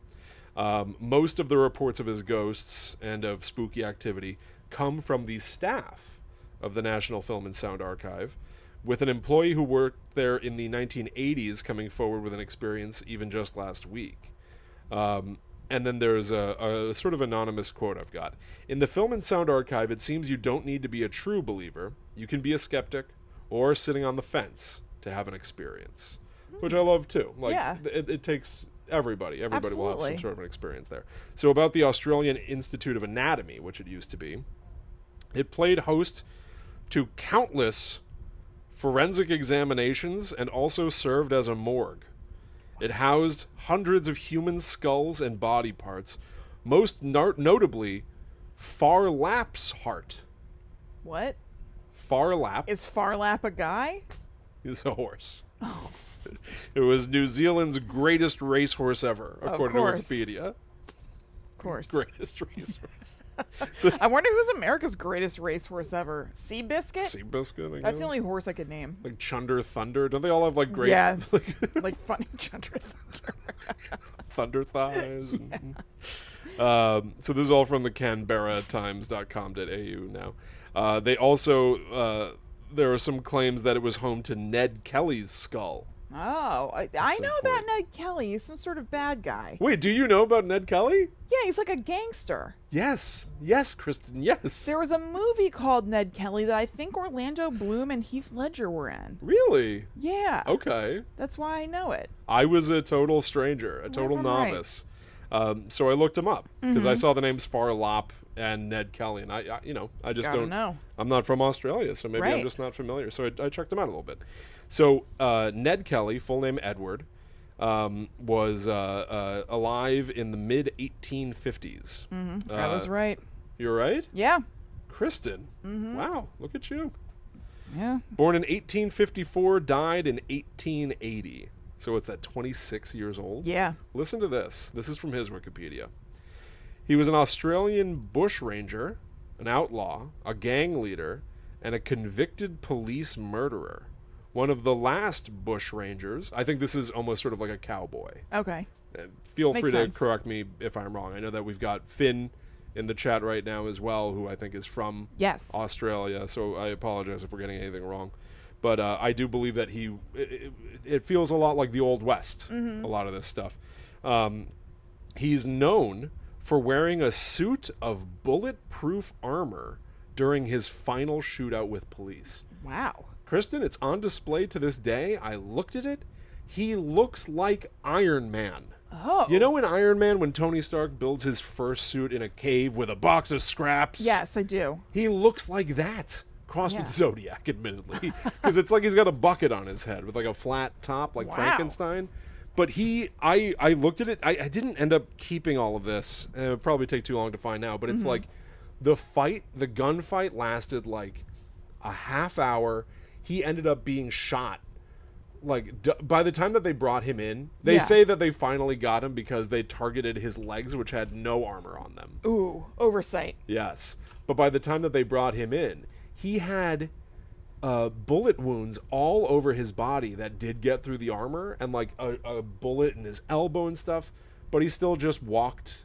Most of the reports of his ghosts and of spooky activity come from the staff of the National Film and Sound Archive, with an employee who worked there in the 1980s coming forward with an experience even just last week. And then there's a sort of anonymous quote I've got. "In the Film and Sound Archive, it seems you don't need to be a true believer. You can be a skeptic or sitting on the fence to have an experience." Which I love too. Like, Yeah. it takes everybody. Everybody will have some Absolutely. sort of an experience there. So about the Australian Institute of Anatomy, which it used to be, it played host to countless forensic examinations and also served as a morgue. It housed hundreds of human skulls and body parts, most notably Farlap's heart. What? Farlap Is Farlap a guy? is a horse. It was New Zealand's greatest racehorse ever, according to course. Wikipedia. Of course. Greatest racehorse. I wonder who's America's greatest racehorse ever. Seabiscuit? Seabiscuit, I guess. That's the only horse I could name. Like Chunder Thunder. Don't they all have like great Yeah. like, Like funny Chunder Thunder. thunder thighs? So this is all from the CanberraTimes.com.au now. They also, there are some claims that it was home to Ned Kelly's skull. Oh, I some know about point. Ned Kelly. He's some sort of bad guy. Wait, do you know about Ned Kelly? Yeah, he's like a gangster. Yes. Yes, Kristen, yes. There was a movie called Ned Kelly that I think Orlando Bloom and Heath Ledger were in. Really? Yeah. Okay. That's why I know it. I was a total stranger, a total if I'm right. novice. So I looked him up because I saw the names Farlap and Ned Kelly, and I just Gotta don't know. I'm not from Australia, so maybe I'm Right. just not familiar. So I checked him out a little bit. So Ned Kelly, full name Edward, was alive in the mid 1850s. I was right. You're right, Yeah. Kristen. Wow, look at you. Yeah. Born in 1854, died in 1880. So it's at 26 years old. Yeah. Listen to this. This is from his Wikipedia. He was an Australian bushranger, an outlaw, a gang leader, and a convicted police murderer. One of the last bushrangers. I think this is almost sort of like a cowboy. Okay. Feel Makes free sense. to correct me if I'm wrong. I know that we've got Finn in the chat right now as well, who I think is from Yes. Australia. So I apologize if we're getting anything wrong. But I do believe that it feels a lot like the Old West, a lot of this stuff. He's known for wearing a suit of bulletproof armor during his final shootout with police. Wow. Kristen, it's on display to this day. I looked at it. He looks like Iron Man. Oh. You know in Iron Man when Tony Stark builds his first suit in a cave with a box of scraps? Yes, I do. He looks like that. Crossed with Yeah. Zodiac, admittedly. Because it's like he's got a bucket on his head with like a flat top like Wow. Frankenstein. But I looked at it. I didn't end up keeping all of this. It would probably take too long to find out. But it's like the gunfight lasted like a half hour. He ended up being shot. Like by the time that they brought him in, they Yeah. say that they finally got him because they targeted his legs, which had no armor on them. Ooh, oversight. Yes. But by the time that they brought him in, he had bullet wounds all over his body that did get through the armor and like a bullet in his elbow and stuff. But he still just walked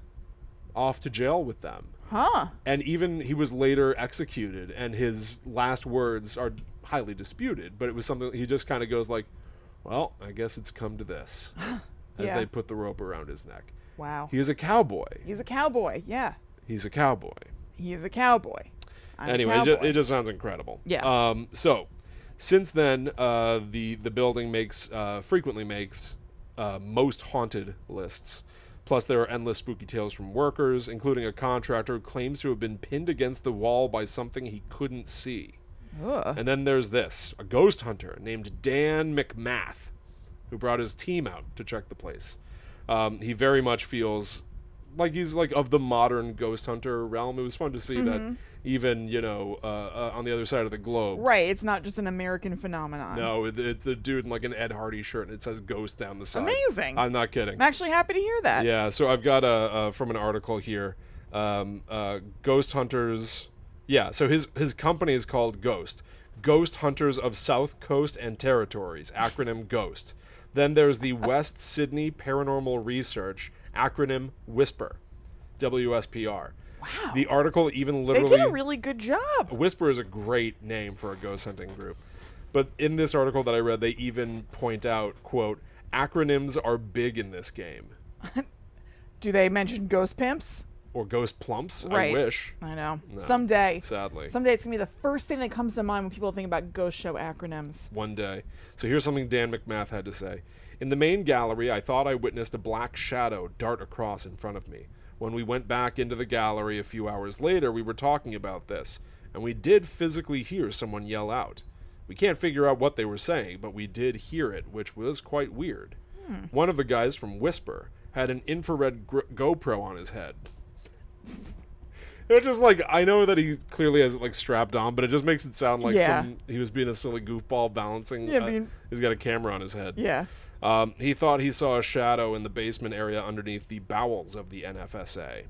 off to jail with them. Huh. And even he was later executed, and his last words are highly disputed, but it was something he just kind of goes like, well, I guess it's come to this, as they put the rope around his neck. Wow. He is a cowboy. He's a cowboy, yeah. He's a cowboy. He is a cowboy. Anyway, it just sounds incredible. Yeah. So, since then, the building frequently makes most haunted lists. Plus, there are endless spooky tales from workers, including a contractor who claims to have been pinned against the wall by something he couldn't see. Ugh. And then there's a ghost hunter named Dan McMath, who brought his team out to check the place. He very much feels like he's like of the modern ghost hunter realm. It was fun to see that even, on the other side of the globe. Right, it's not just an American phenomenon. No, it's a dude in like an Ed Hardy shirt and it says ghost down the side. Amazing. I'm not kidding. I'm actually happy to hear that. Yeah, so I've got from an article here, Ghost Hunters. Yeah, so his company is called Ghost Hunters of South Coast and Territories, acronym GHOST. Then there's the West Sydney Paranormal Research, acronym WHISPER, WSPR. Wow. The article even literally... They did a really good job. WHISPER is a great name for a ghost hunting group. But in this article that I read, they even point out, quote, acronyms are big in this game. Do they mention ghost pimps? Or ghost plumps? Right. I wish. I know. No, Someday. Sadly. Someday it's going to be the first thing that comes to mind when people think about ghost show acronyms. One day. So here's something Dan McMath had to say. In the main gallery, I thought I witnessed a black shadow dart across in front of me. When we went back into the gallery a few hours later, we were talking about this, and we did physically hear someone yell out. We can't figure out what they were saying, but we did hear it, which was quite weird. One of the guys from Whisper had an infrared GoPro on his head. It's just like, I know that he clearly has it like strapped on, but it just makes it sound like he was being a silly goofball balancing. He's got a camera on his head. Yeah. He thought he saw a shadow in the basement area underneath the bowels of the NFSA.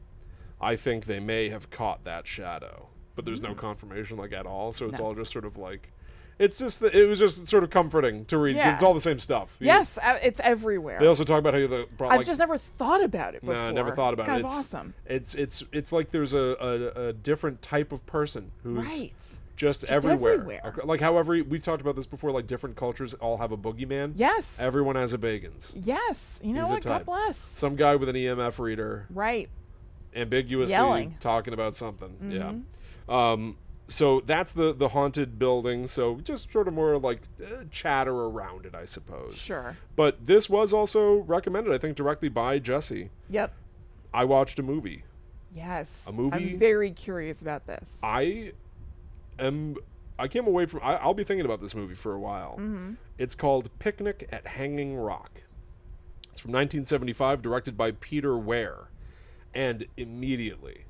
I think they may have caught that shadow, but there's no confirmation like at all, so it's all just sort of like, it was just sort of comforting to read. 'Cause it's all the same stuff. Yes, it's everywhere. They also talk about how I've just never thought about it before. No, never thought about it's it. Kind of awesome. It's like there's a different type of person who's just everywhere. Like however we've talked about this before, like different cultures all have a boogeyman. Yes. Everyone has a Bagans. Yes. You know what? God bless. Some guy with an EMF reader. Right. Ambiguously yelling. Talking about something. Yeah. So that's the haunted building. So just sort of more like chatter around it, I suppose. Sure. But this was also recommended, I think, directly by Jesse. Yep. I watched a movie. Yes. A movie. I'm very curious about this. I came away from... I'll be thinking about this movie for a while. It's called Picnic at Hanging Rock. It's from 1975, directed by Peter Ware. And immediately,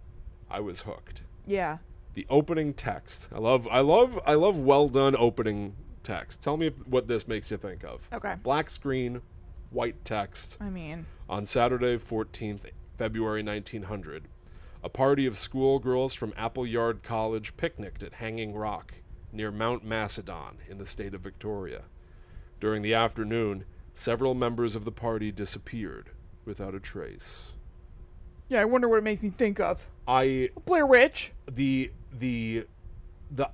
I was hooked. Yeah. The opening text. I love well done opening text. Tell me what this makes you think of. Okay. Black screen, white text. I mean. On Saturday, 14th February 1900, a party of schoolgirls from Appleyard College picnicked at Hanging Rock near Mount Macedon in the state of Victoria. During the afternoon, several members of the party disappeared without a trace. Yeah, I wonder what it makes me think of. Blair Witch. The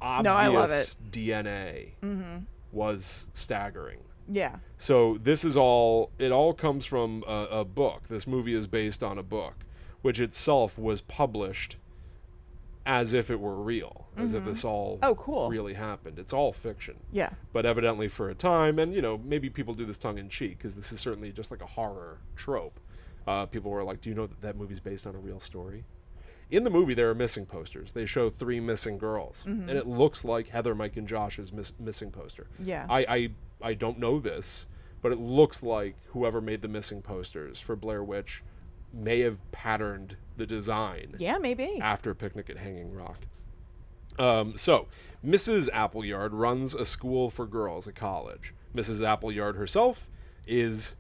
obvious I love it. DNA was staggering. Yeah. So this is it all comes from a book. This movie is based on a book, which itself was published as if it were real, as if this all really happened. It's all fiction. Yeah. But evidently for a time, and maybe people do this tongue in cheek, because this is certainly just like a horror trope. People were like, do you know that movie's based on a real story? In the movie, there are missing posters. They show 3 missing girls. And it looks like Heather, Mike, and Josh's missing poster. Yeah. I don't know this, but it looks like whoever made the missing posters for Blair Witch may have patterned the design. Yeah, maybe. After Picnic at Hanging Rock. So, Mrs. Appleyard runs a school for girls at college. Mrs. Appleyard herself is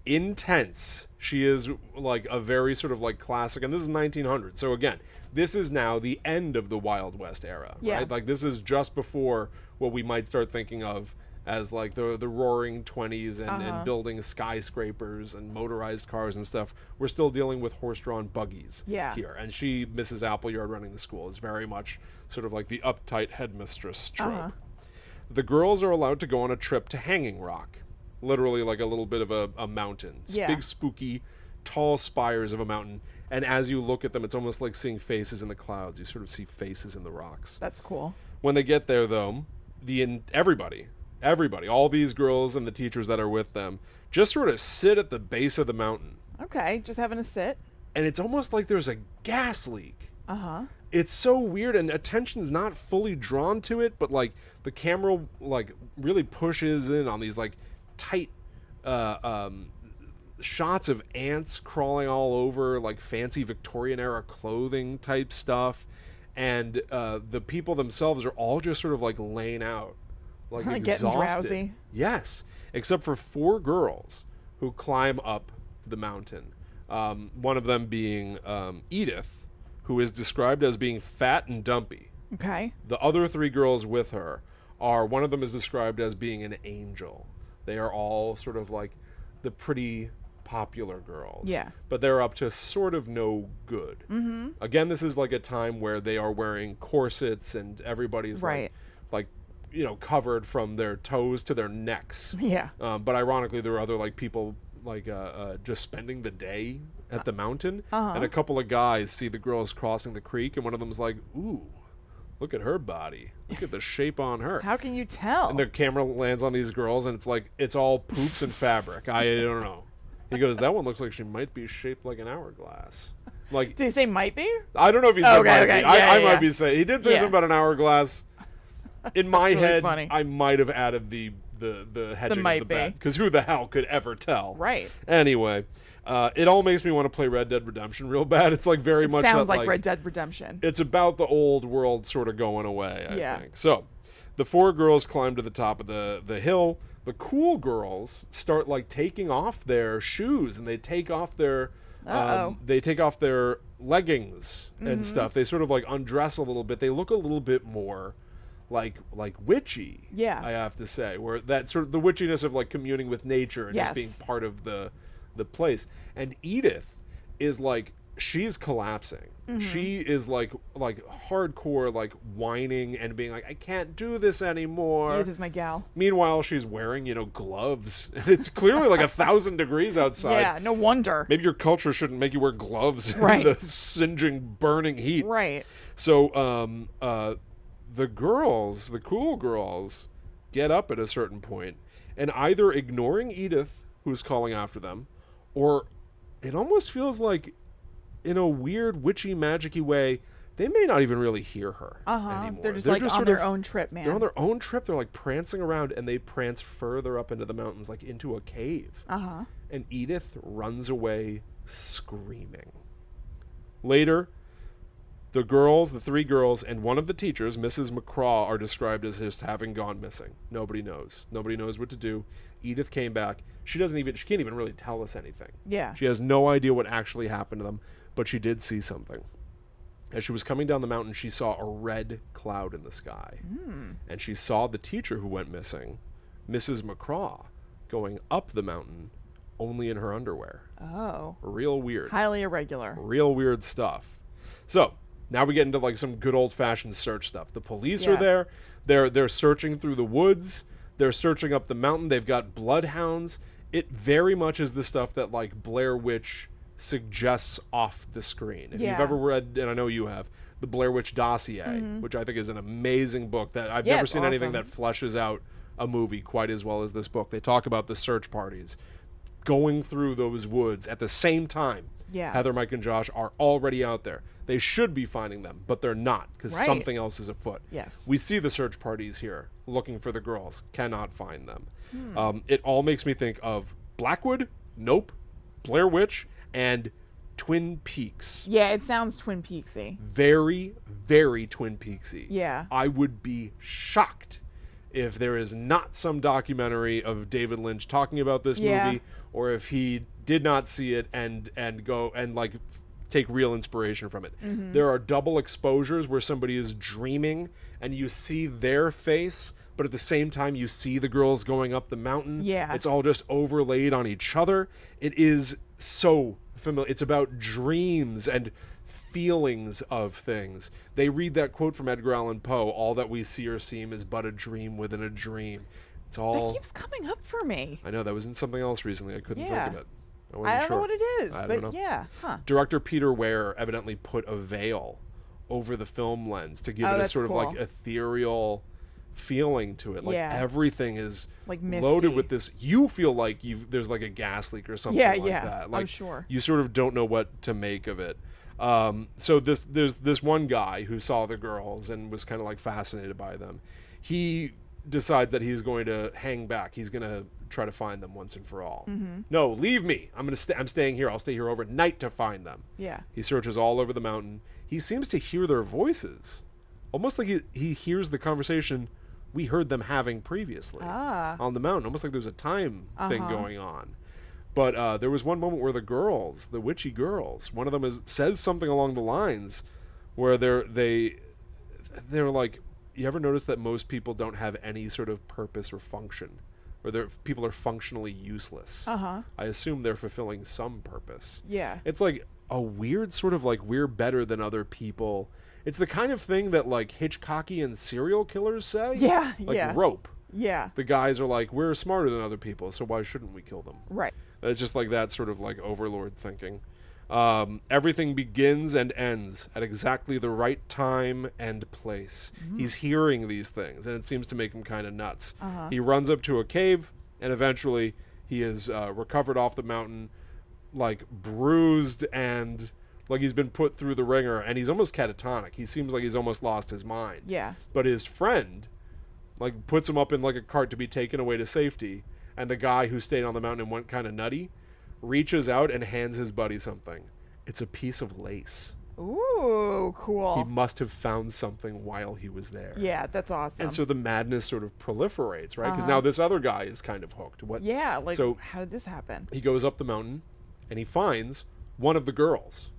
intense. She is like a very sort of like classic, and this is 1900. So again, this is now the end of the Wild West era, right? Like this is just before what we might start thinking of as like the roaring 20s and building skyscrapers and motorized cars and stuff. We're still dealing with horse-drawn buggies here. And she, Mrs. Appleyard running the school, is very much sort of like the uptight headmistress trope. The girls are allowed to go on a trip to Hanging Rock, literally like a little bit of a mountain. Big, spooky, tall spires of a mountain. And as you look at them, it's almost like seeing faces in the clouds. You sort of see faces in the rocks. That's cool. When they get there, though, everybody, all these girls and the teachers that are with them, just sort of sit at the base of the mountain. Okay, just having a sit. And it's almost like there's a gas leak. Uh-huh. It's so weird, and attention's not fully drawn to it, but like the camera like really pushes in on these like tight shots of ants crawling all over like fancy Victorian era clothing type stuff, and the people themselves are all just sort of like laying out, like exhausted. Getting drowsy. Yes, except for 4 girls who climb up the mountain. One of them being Edith, who is described as being fat and dumpy. Okay. The other 3 girls with her one of them is described as being an angel. They are all sort of like the pretty popular girls. Yeah. But they're up to sort of no good. Mm-hmm. Again, this is like a time where they are wearing corsets and everybody's like covered from their toes to their necks. Yeah. But ironically, there are other like people like just spending the day at the mountain, and a couple of guys see the girls crossing the creek, and one of them's like, "Ooh, look at her body. Look at the shape on her." How can you tell? And the camera lands on these girls, and it's like it's all poops and fabric. I don't know. He goes, "That one looks like she might be shaped like an hourglass." Like, did he say might be? I don't know if he said might be. I might Yeah. be saying he did say something about an hourglass. In my Really head, funny. I might have added the hedging might of the bet, be. because who the hell could ever tell? Right. Anyway, it all makes me want to play Red Dead Redemption real bad. It's like very much Sounds that, like Red Dead Redemption. It's about the old world sort of going away, I Yeah. think. So, the 4 girls climb to the top of the hill. The cool girls start like taking off their shoes, and they take off their leggings and stuff. They sort of like undress a little bit. They look a little bit more like witchy. Yeah. I have to say, where that sort of the witchiness of like communing with nature and just being part of the place. And Edith is like, she's collapsing. She is like hardcore like whining and being like, I can't do this anymore. Edith is my gal. Meanwhile, she's wearing, gloves. It's clearly like 1,000 degrees outside. Yeah, no wonder. Maybe your culture shouldn't make you wear gloves in the singeing, burning heat. Right. So, the girls, the cool girls, get up at a certain point, and either ignoring Edith, who's calling after them, or it almost feels like, in a weird, witchy, magic-y way, they may not even really hear her anymore. They're just like on their own trip, man. They're on their own trip. They're like prancing around, and they prance further up into the mountains, like into a cave. And Edith runs away screaming. Later, the 3 girls, and one of the teachers, Mrs. McCraw, are described as just having gone missing. Nobody knows. Nobody knows what to do. Edith came back. She can't even really tell us anything. Yeah. She has no idea what actually happened to them, but she did see something. As she was coming down the mountain, she saw a red cloud in the sky. And she saw the teacher who went missing, Mrs. McCraw, going up the mountain only in her underwear. Oh. Real weird. Highly irregular. Real weird stuff. So, now we get into like some good old-fashioned search stuff. The police are there. They're searching through the woods. They're searching up the mountain. They've got bloodhounds. It very much is the stuff that like Blair Witch suggests off the screen. If you've ever read, and I know you have, the Blair Witch Dossier, which I think is an amazing book that I've never seen anything that fleshes out a movie quite as well as this book. They talk about the search parties going through those woods at the same time. Heather, Mike, and Josh are already out there. They should be finding them, but they're not, because something else is afoot. Yes. We see the search parties here looking for the girls, cannot find them. It all makes me think of Blackwood, Nope, Blair Witch, and Twin Peaks. Yeah, it sounds Twin Peaksy. Very, very Twin Peaksy. Yeah. I would be shocked if there is not some documentary of David Lynch talking about this movie, or if he did not see it and go and like take real inspiration from it. There are double exposures where somebody is dreaming and you see their face, but at the same time you see the girls going up the mountain. Yeah. It's all just overlaid on each other. It is so familiar. It's about dreams and feelings of things. They read that quote from Edgar Allan Poe, all that we see or seem is but a dream within a dream. It's all... That keeps coming up for me. I know, that was in something else recently. I couldn't think of it. I don't know what it is, I but don't know. yeah. Huh. Director Peter Weir evidently put a veil over the film lens to give it a sort of like ethereal feeling to it. Like everything is like loaded with this. You feel like there's like a gas leak or something like that. Like, I'm sure. You sort of don't know what to make of it. So there's this one guy who saw the girls and was kind of like fascinated by them. He decides that he's going to hang back. He's going to try to find them once and for all. No, leave me. I'm staying here. I'll stay here overnight to find them. Yeah. He searches all over the mountain. He seems to hear their voices, almost like he hears the conversation we heard them having previously on the mountain. Almost like there's a time thing going on. But there was one moment where the girls, the witchy girls, one of them says something along the lines where they're like, you ever notice that most people don't have any sort of purpose or function? Or people are functionally useless. I assume they're fulfilling some purpose. Yeah. It's like a weird sort of like we're better than other people. It's the kind of thing that like Hitchcockian serial killers say. Yeah, like Rope. Yeah. The guys are like, we're smarter than other people, so why shouldn't we kill them? Right. It's just like that sort of like overlord thinking. Everything begins and ends at exactly the right time and place. He's hearing these things, and it seems to make him kind of nuts. He runs up to a cave, and eventually he is recovered off the mountain, like bruised and like he's been put through the ringer, and he's almost catatonic. He seems like he's almost lost his mind. Yeah. But his friend, like, puts him up in like a cart to be taken away to safety, and the guy who stayed on the mountain and went kind of nutty reaches out and hands his buddy something. It's a piece of lace. Ooh, cool. He must have found something while he was there. Yeah, that's awesome. And so the madness sort of proliferates, right? Because now this other guy is kind of hooked. Yeah, like, so how did this happen? He goes up the mountain, and he finds one of the girls.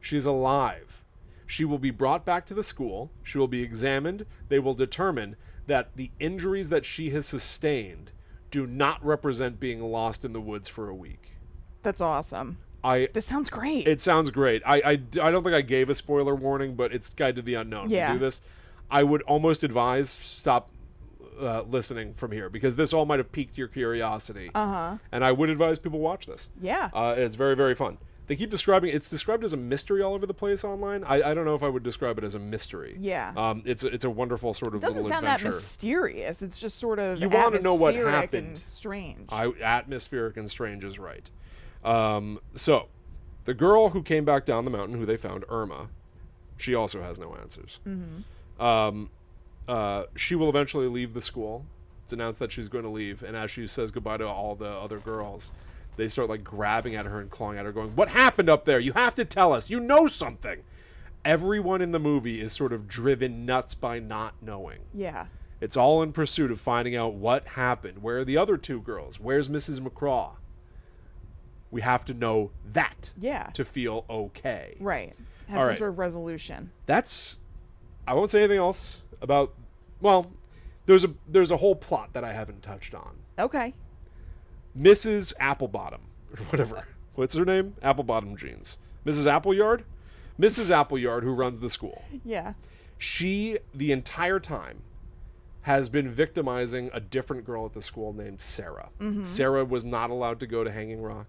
She's alive. She will be brought back to the school. She will be examined. They will determine that the injuries that she has sustained do not represent being lost in the woods for a week. That's awesome. This sounds great. It sounds great. I don't think I gave a spoiler warning, but it's Guide to the Unknown. Yeah. We do this. I would almost advise stop listening from here, because this all might have piqued your curiosity. And I would advise people watch this. Yeah. It's very, very fun. They keep describing it's described as a mystery all over the place online. I don't know if I would describe it as a mystery. Yeah. It's a wonderful sort of little adventure. It doesn't sound that mysterious. It's just sort of you want to know what happened. And strange. Atmospheric and strange is right. So the girl who came back down the mountain, who they found, Irma, she also has no answers. She will eventually leave the school. It's announced that she's going to leave, and as she says goodbye to all the other girls, they start like grabbing at her and clawing at her, going, "What happened up there? You have to tell us. You know something." Everyone in the movie is sort of driven nuts by not knowing. Yeah. It's all in pursuit of finding out what happened. Where are the other two girls? Where's Mrs. McCraw? We have to know that to feel okay. Right. Have some sort of resolution. I won't say anything else about, well, there's a whole plot that I haven't touched on. Okay. Mrs. Applebottom, or whatever. What's her name? Applebottom Jeans. Mrs. Appleyard? Mrs. Appleyard, who runs the school. Yeah. She, the entire time, has been victimizing a different girl at the school named Sarah. Sarah was not allowed to go to Hanging Rock.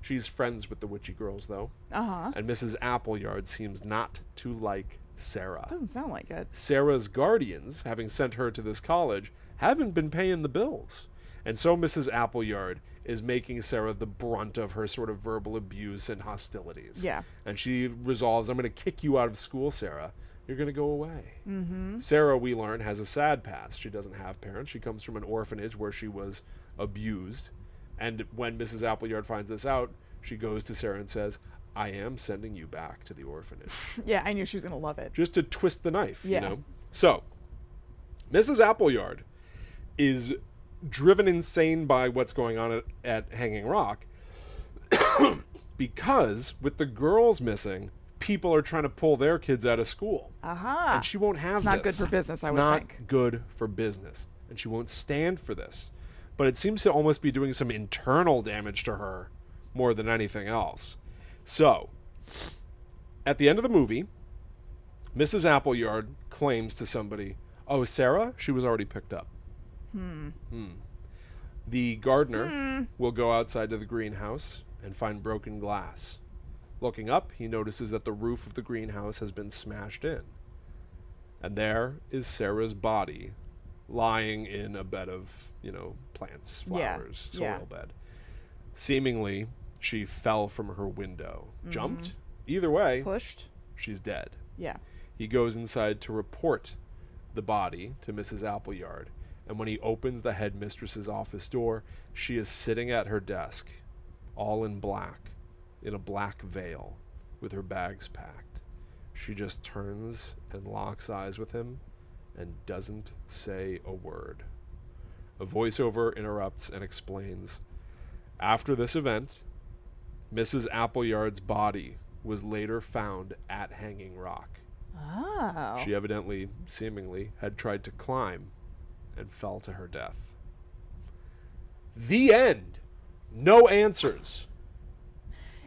She's friends with the witchy girls, though. And Mrs. Appleyard seems not to like Sarah. Doesn't sound like it. Sarah's guardians, having sent her to this college, haven't been paying the bills. And so Mrs. Appleyard is making Sarah the brunt of her sort of verbal abuse and hostilities. Yeah. And she resolves, I'm going to kick you out of school, Sarah. You're going to go away. Sarah, we learn, has a sad past. She doesn't have parents. She comes from an orphanage where she was abused. And when Mrs. Appleyard finds this out, she goes to Sarah and says, I am sending you back to the orphanage. Yeah, I knew she was going to love it. Just to twist the knife, you know? So, Mrs. Appleyard is driven insane by what's going on at Hanging Rock. because with the girls missing, people are trying to pull their kids out of school. Aha. And she won't have It's this. not good for business, I would think. Not good for business. And she won't stand for this. But it seems to almost be doing some internal damage to her more than anything else. So, at the end of the movie, Mrs. Appleyard claims to somebody, "Oh, Sarah? She was already picked up." The gardener will go outside to the greenhouse and find broken glass. Looking up, he notices that the roof of the greenhouse has been smashed in. And there is Sarah's body lying in a bed of, plants, flowers, soil bed. Seemingly, she fell from her window. Jumped? Either way, Pushed? she's dead. Yeah. He goes inside to report the body to Mrs. Appleyard, and when he opens the headmistress's office door, she is sitting at her desk, all in black, in a black veil, with her bags packed. She just turns and locks eyes with him and doesn't say a word. A voiceover interrupts and explains, after this event, Mrs. Appleyard's body was later found at Hanging Rock. Oh. She evidently, seemingly, had tried to climb and fell to her death. The end. No answers.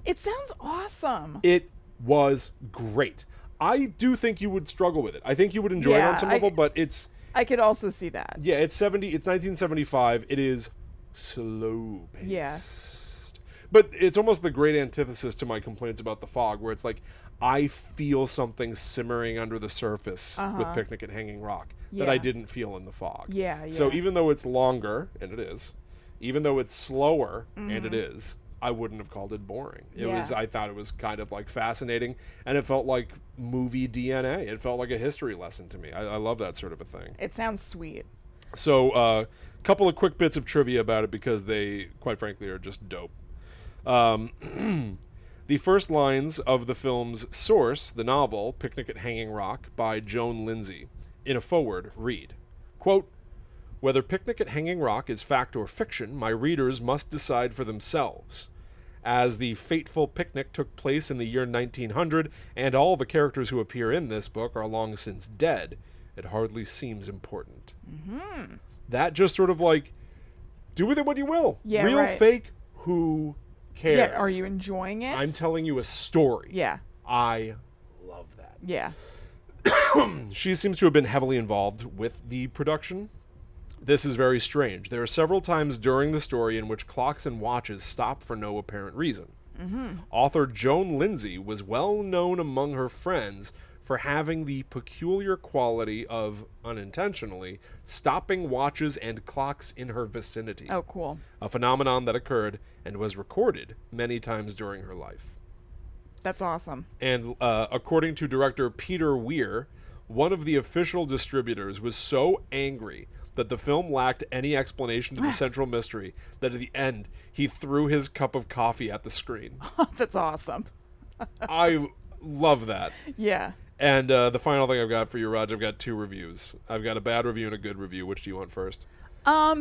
It sounds awesome. It was great. I do think you would struggle with it. I think you would enjoy it on some level, but it's... I could also see that. Yeah, it's 1975. It is slow paced. Yeah. But it's almost the great antithesis to my complaints about The Fog, where it's like, I feel something simmering under the surface with Picnic at Hanging Rock that I didn't feel in The Fog. Yeah. So even though it's longer, and it is, even though it's slower, and it is, I wouldn't have called it boring. I thought it was kind of like fascinating, and it felt like movie DNA. It felt like a history lesson to me. I love that sort of a thing. It sounds sweet. So a couple of quick bits of trivia about it because they, quite frankly, are just dope. The first lines of the film's source, the novel, Picnic at Hanging Rock, by Joan Lindsay, in a foreword, read, quote, "Whether Picnic at Hanging Rock is fact or fiction, my readers must decide for themselves. As the fateful picnic took place in the year 1900, and all the characters who appear in this book are long since dead, it hardly seems important." That just sort of like, do with it what you will. Yeah, real, right. fake, who cares? Yeah, are you enjoying it? I'm telling you a story. Yeah. I love that. Yeah. She seems to have been heavily involved with the production. This is very strange. There are several times during the story in which clocks and watches stop for no apparent reason. Author Joan Lindsay was well known among her friends for having the peculiar quality of, unintentionally, stopping watches and clocks in her vicinity. Oh, cool. A phenomenon that occurred and was recorded many times during her life. That's awesome. And according to director Peter Weir, one of the official distributors was so angry that the film lacked any explanation to the central mystery that at the end he threw his cup of coffee at the screen. That's awesome. I love that. Yeah. And the final thing I've got for you, Raj, I've got 2 reviews. I've got a bad review and a good review. Which do you want first? I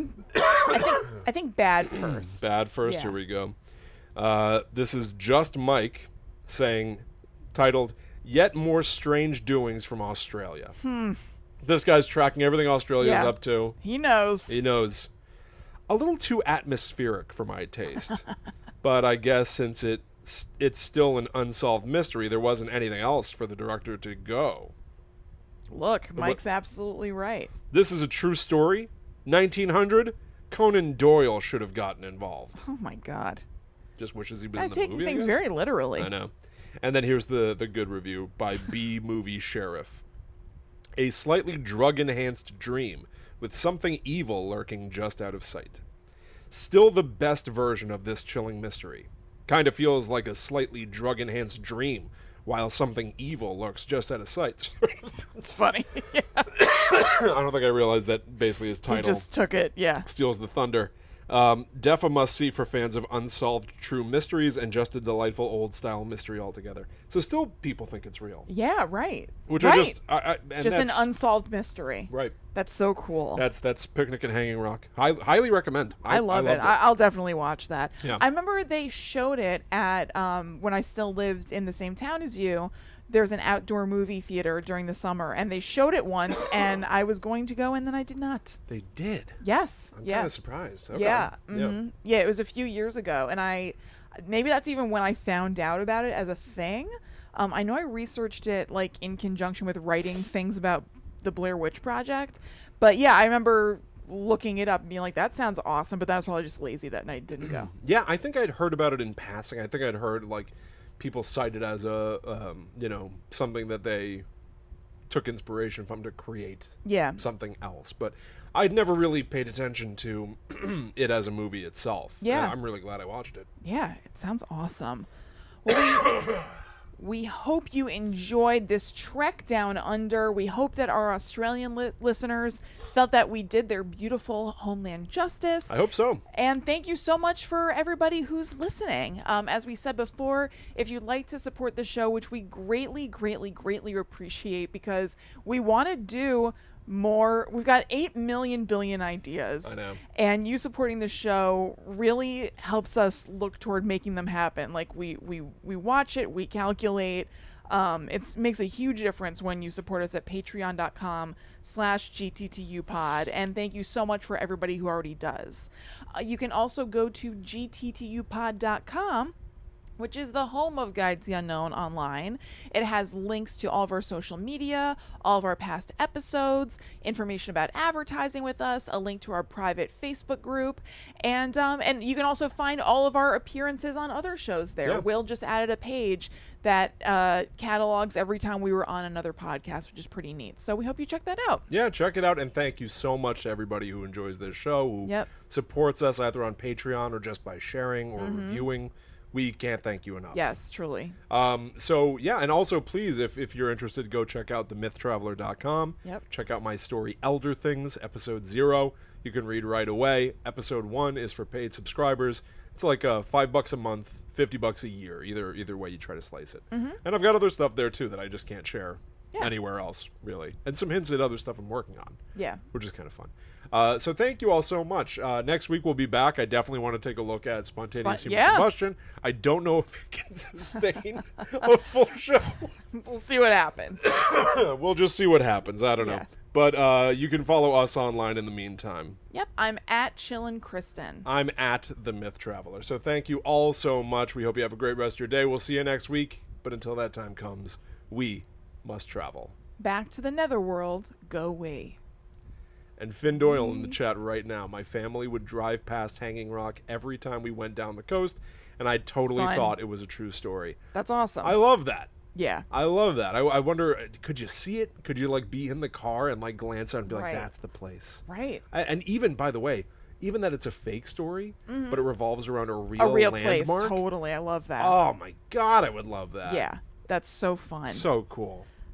think bad first. Bad first. Yeah. Here we go. This is Just Mike saying, titled, "Yet More Strange Doings from Australia." This guy's tracking everything Australia's up to. He knows. He knows. A little too atmospheric for my taste. But I guess since it's still an unsolved mystery, there wasn't anything else for the director to go. Look, Mike's absolutely right. This is a true story. 1900, Conan Doyle should have gotten involved. Oh my God. Just wishes he'd been I'm in the taking movie. things very literally. I know. And then here's the good review by B Movie Sheriff. A slightly drug-enhanced dream with something evil lurking just out of sight. Still the best version of this chilling mystery. Kind of feels like a slightly drug-enhanced dream while something evil lurks just out of sight. It's funny. Yeah. I don't think I realized that basically his He title just took it. Yeah. steals the thunder. Def a must-see for fans of unsolved true mysteries and just a delightful old-style mystery altogether. So still people think it's real. Yeah, right. Which right. are just an unsolved mystery. Right. That's so cool. That's Picnic and Hanging Rock. Highly recommend. I love it. I'll definitely watch that. Yeah. I remember they showed it at, when I still lived in the same town as you, there's an outdoor movie theater during the summer, and they showed it once, and I was going to go, and then I did not. They did? Yes. I'm kind of surprised. Okay. Yeah. Mm-hmm. Yeah, it was a few years ago, and maybe that's even when I found out about it as a thing. I know I researched it, like, in conjunction with writing things about the Blair Witch Project, but yeah, I remember looking it up and being like, that sounds awesome, but that was probably just lazy that night, didn't go. Yeah, I think I'd heard about it in passing. I think I'd heard, like, people cite it as a, something that they took inspiration from to create something else. But I'd never really paid attention to it as a movie itself. Yeah. I'm really glad I watched it. Yeah, it sounds awesome. Well, we hope you enjoyed this trek down under. We hope that our Australian listeners felt that we did their beautiful homeland justice. I hope so. And thank you so much for everybody who's listening. As we said before, if you'd like to support the show, which we greatly, greatly, greatly appreciate, because we want to do more. We've got 8 million billion ideas. I know. And you supporting the show really helps us look toward making them happen. Like we watch it, we calculate. It makes a huge difference when you support us at patreon.com/GTTUpod. And thank you so much for everybody who already does. You can also go to gttupod.com, which is the home of Guides the Unknown online. It has links to all of our social media, all of our past episodes, information about advertising with us, a link to our private Facebook group, and you can also find all of our appearances on other shows there. Yeah. Will just added a page that catalogs every time we were on another podcast, which is pretty neat. So we hope you check that out. Yeah, check it out, and thank you so much to everybody who enjoys this show, who supports us either on Patreon or just by sharing or reviewing. We can't thank you enough. Yes, truly. So, yeah, and also, please, if you're interested, go check out themythtraveler.com. Yep. Check out my story, Elder Things, Episode 0. You can read right away. Episode 1 is for paid subscribers. It's like $5 a month, $50 a year, either way you try to slice it. And I've got other stuff there, too, that I just can't share anywhere else, really. And some hints at other stuff I'm working on. Yeah. Which is kind of fun. So thank you all so much. Next week we'll be back. I definitely want to take a look at spontaneous human combustion. I don't know if it can sustain a full show. We'll see what happens. We'll just see what happens. I don't know. But you can follow us online in the meantime. Yep, I'm at Chillin' Kristen. I'm at The Myth Traveler. So thank you all so much. We hope you have a great rest of your day. We'll see you next week. But until that time comes, we must travel. Back to the netherworld, go we. And Finn Doyle in the chat right now. My family would drive past Hanging Rock every time we went down the coast, and I totally thought it was a true story. That's awesome. I love that. Yeah. I love that. I wonder, could you see it? Could you, like, be in the car and, like, glance out and be like, that's the place? Right. And even, by the way, even that it's a fake story, but it revolves around a real landmark. Place. Totally. I love that. Oh, my God, I would love that. Yeah. That's so fun. So cool.